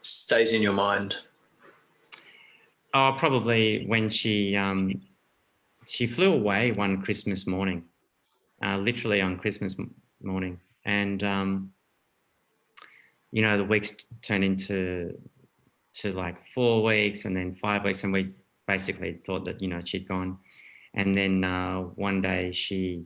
stays in your mind? Oh, probably when she flew away one Christmas morning, literally on Christmas morning. And, the weeks turned into like 4 weeks, and then 5 weeks, and we basically thought that, she'd gone. And then one day she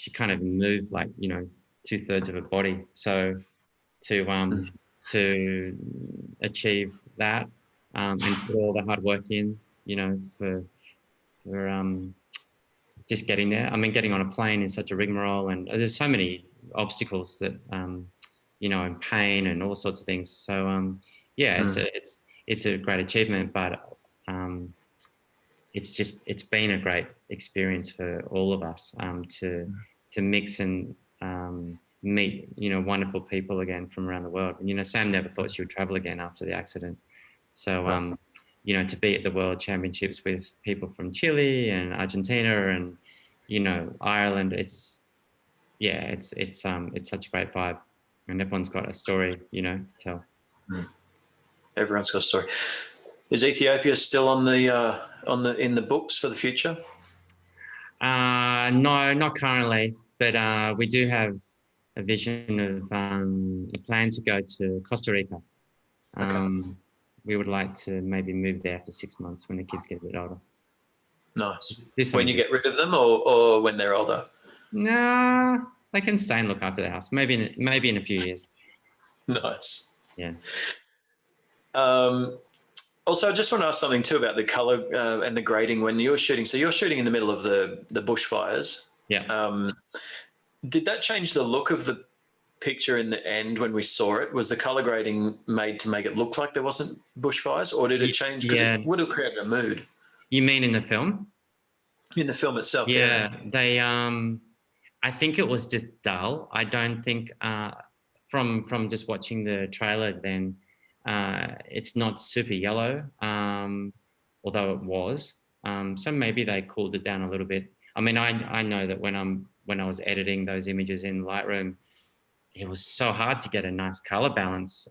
she kind of moved like, you know, 2/3 of her body. So to achieve that and put all the hard work in, you know, for just getting there. I mean, getting on a plane is such a rigmarole, and there's so many obstacles that, you know, and pain and all sorts of things. So yeah, it's a great achievement, but it's been a great experience for all of us to mix and meet, you know, wonderful people again from around the world. And, you know, Sam never thought she would travel again after the accident. So, you know, to be at the World Championships with people from Chile and Argentina and, you know, Ireland, it's such a great vibe, and everyone's got a story, you know, to tell. Everyone's got a story. Is Ethiopia still on the in the books for the future? No, not currently, but we do have a vision of a plan to go to Costa Rica. We would like to maybe move there for 6 months when the kids get a bit older. Nice. When you get rid of them, or when they're older? No, they can stay and look after the house. Maybe in a few years. Nice. Yeah. Also, I just want to ask something too about the color and the grading when you're shooting. So you're shooting in the middle of the bushfires. Yeah. Did that change the look of the picture in the end when we saw it? Was the color grading made to make it look like there wasn't bushfires, or did it change? Because it would have created a mood. You mean in the film? In the film itself, yeah. They, I think it was just dull. I don't think from just watching the trailer, then it's not super yellow, although it was. So maybe they cooled it down a little bit. I mean, I know that when I was editing those images in Lightroom, it was so hard to get a nice color balance.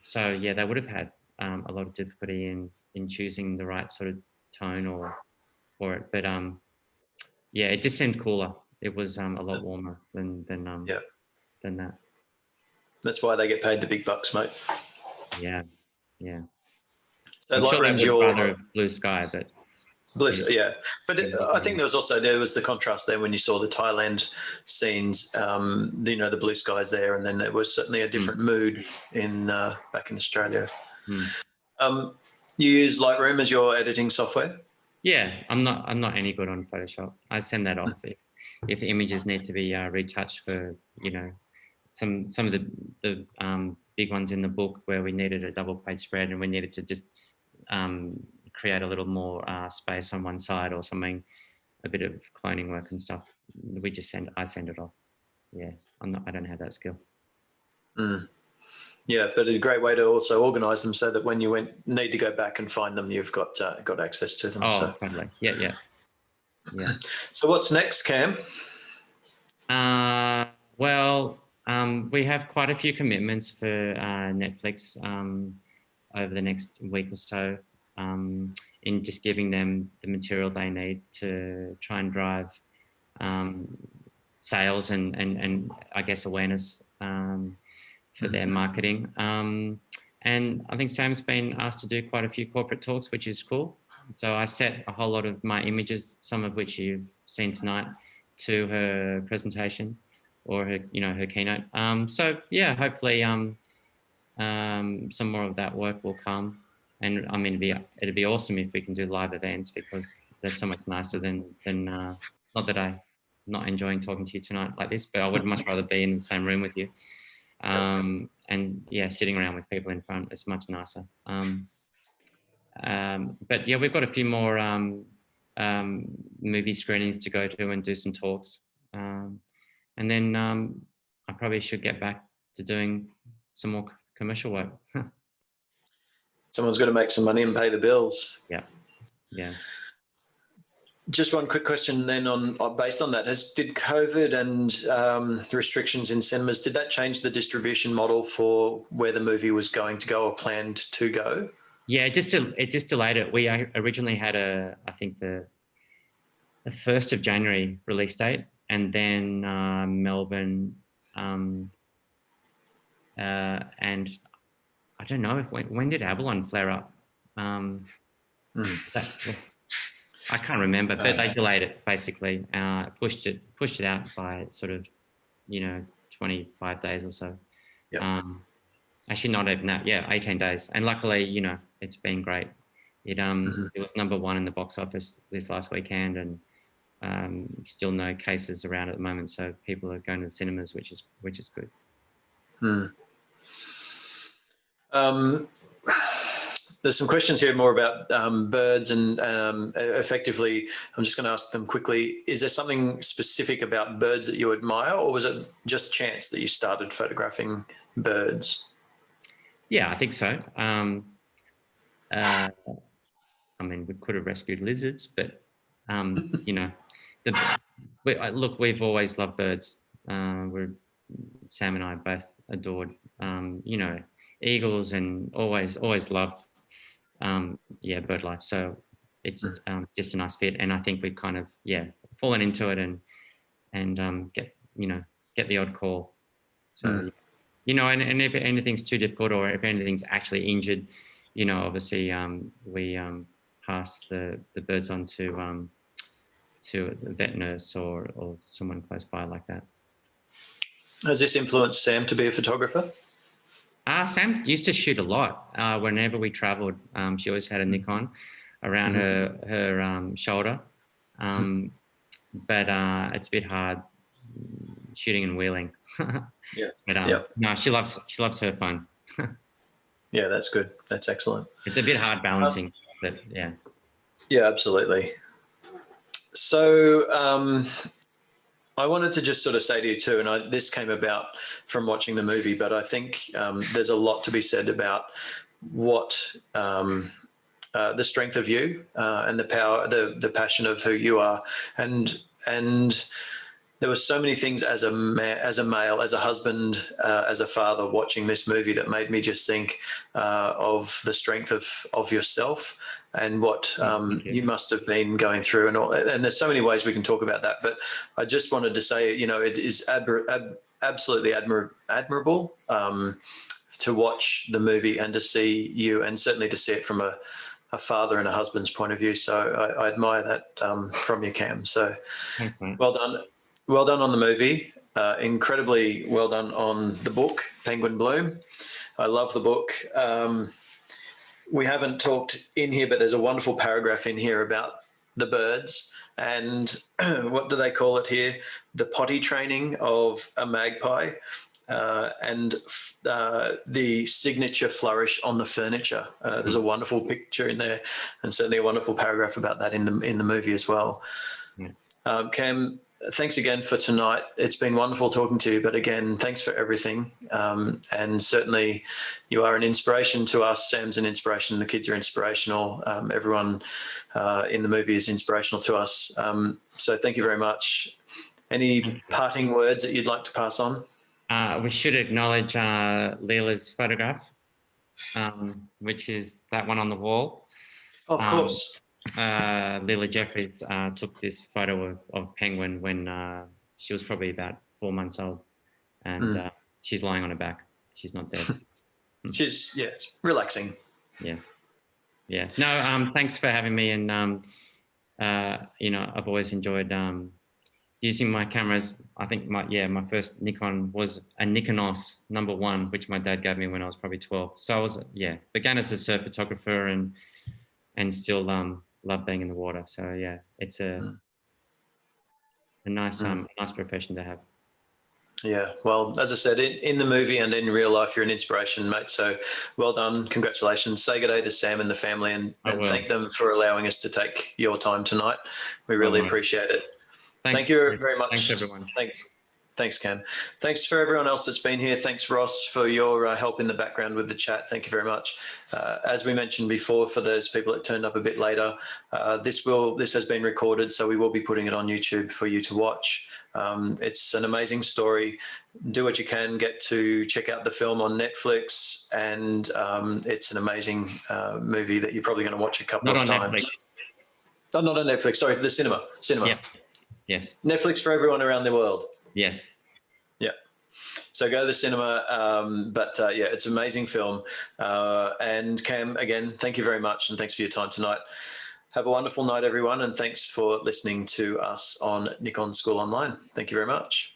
So yeah, they would have had a lot of difficulty in choosing the right sort of tone for it. But yeah, it just seemed cooler. It was a lot warmer than that. That's why they get paid the big bucks, mate. Yeah, yeah. So I'm sure they would rather blue sky, but blue, yeah. But I think there was the contrast there when you saw the Thailand scenes. You know, the blue skies there, and then there was certainly a different mood in back in Australia. You use Lightroom as your editing software? Yeah, I'm not any good on Photoshop. I send that off if images need to be retouched for, you know, some of the big ones in the book where we needed a double page spread and we needed to just create a little more space on one side or something, a bit of cloning work and stuff. I send it off. Yeah, I don't have that skill. Yeah, but a great way to also organise them so that when you need to go back and find them, you've got access to them. Oh, totally. Yeah. So what's next, Cam? Well, we have quite a few commitments for Netflix over the next week or so, in just giving them the material they need to try and drive sales and I guess awareness for their marketing. And I think Sam's been asked to do quite a few corporate talks, which is cool. So I set a whole lot of my images, some of which you've seen tonight, to her presentation or her keynote. So yeah, hopefully some more of that work will come. And I mean, it'd be awesome if we can do live events, because that's so much nicer than not that I'm not enjoying talking to you tonight like this, but I would much rather be in the same room with you. And yeah, sitting around with people in front is much nicer. But yeah, we've got a few more movie screenings to go to and do some talks. And then I probably should get back to doing some more commercial work. Someone's got to make some money and pay the bills. Yeah. Just one quick question then based on that. Did COVID and restrictions in cinemas, did that change the distribution model for where the movie was going to go or planned to go? Yeah, it just delayed it. We originally had I think the 1st of January release date, and then Melbourne, and I don't know when did Avalon flare up. I can't remember, but they delayed it basically. Pushed it out by sort of, 25 days or so. Yep. Actually, not even that. Yeah, 18 days. And luckily, it's been great. It was #1 in the box office this last weekend, and still no cases around at the moment. So people are going to the cinemas, which is good. There's some questions here more about birds, and effectively, I'm just going to ask them quickly. Is there something specific about birds that you admire, or was it just chance that you started photographing birds? Yeah, I think so. I mean, we could have rescued lizards, but look, we've always loved birds. Sam and I both adored, eagles, and always loved, bird life. So it's just a nice fit, and I think we've kind of fallen into it, and get the odd call. So and if anything's too difficult, or if anything's actually injured, obviously we pass the birds on to a vet nurse or someone close by like that. Has this influenced Sam to be a photographer? Sam used to shoot a lot. Whenever we travelled, she always had a Nikon around her shoulder. But it's a bit hard shooting and wheeling. But no, she loves her phone. Yeah, that's good. That's excellent. It's a bit hard balancing, but yeah. Yeah, absolutely. So I wanted to just sort of say to you too, and this came about from watching the movie, but I think there's a lot to be said about what the strength of you and the power, the passion of who you are, and there were so many things as a male, as a husband, as a father, watching this movie that made me just think of the strength of yourself and what you must have been going through, and there's so many ways we can talk about that. But I just wanted to say, it is absolutely admirable to watch the movie and to see you, and certainly to see it from a father and a husband's point of view. So I admire that from you, Cam. So well done. Well done on the movie. Incredibly well done on the book, Penguin Bloom. I love the book. We haven't talked in here, but there's a wonderful paragraph in here about the birds and what do they call it here? The potty training of a magpie and the signature flourish on the furniture. There's a wonderful picture in there, and certainly a wonderful paragraph about that in the movie as well. Cam, thanks again for tonight. It's been wonderful talking to you, but again, thanks for everything. And certainly you are an inspiration to us. Sam's an inspiration. The kids are inspirational. Everyone in the movie is inspirational to us. So thank you very much. Any parting words that you'd like to pass on? We should acknowledge Leela's photograph, which is that one on the wall. Of course. Leela Jeffries took this photo of Penguin when she was probably about 4 months old, and she's lying on her back. She's not dead. She's relaxing. Yeah. No, thanks for having me, and I've always enjoyed using my cameras. I think my first Nikon was a Nikonos #1, which my dad gave me when I was probably 12. So I was began as a surf photographer and still love being in the water. So yeah, it's a nice nice profession to have. Yeah, well, as I said, in the movie and in real life, you're an inspiration, mate. So well done. Congratulations. Say good day to Sam and the family, and thank them for allowing us to take your time tonight. We really appreciate it. Thank you very much. Thanks, everyone. Thanks, Cam. Thanks for everyone else that's been here. Thanks, Ross, for your help in the background with the chat. Thank you very much. As we mentioned before, for those people that turned up a bit later, this has been recorded, so we will be putting it on YouTube for you to watch. It's an amazing story. Do what you can, get to check out the film on Netflix, and it's an amazing movie that you're probably going to watch a couple of times. Oh, not on Netflix. Sorry, the cinema. Yeah. Yes. Netflix for everyone around the world. Yes. Yeah. So go to the cinema. It's an amazing film. And Cam, again, thank you very much, and thanks for your time tonight. Have a wonderful night, everyone, and thanks for listening to us on Nikon School Online. Thank you very much.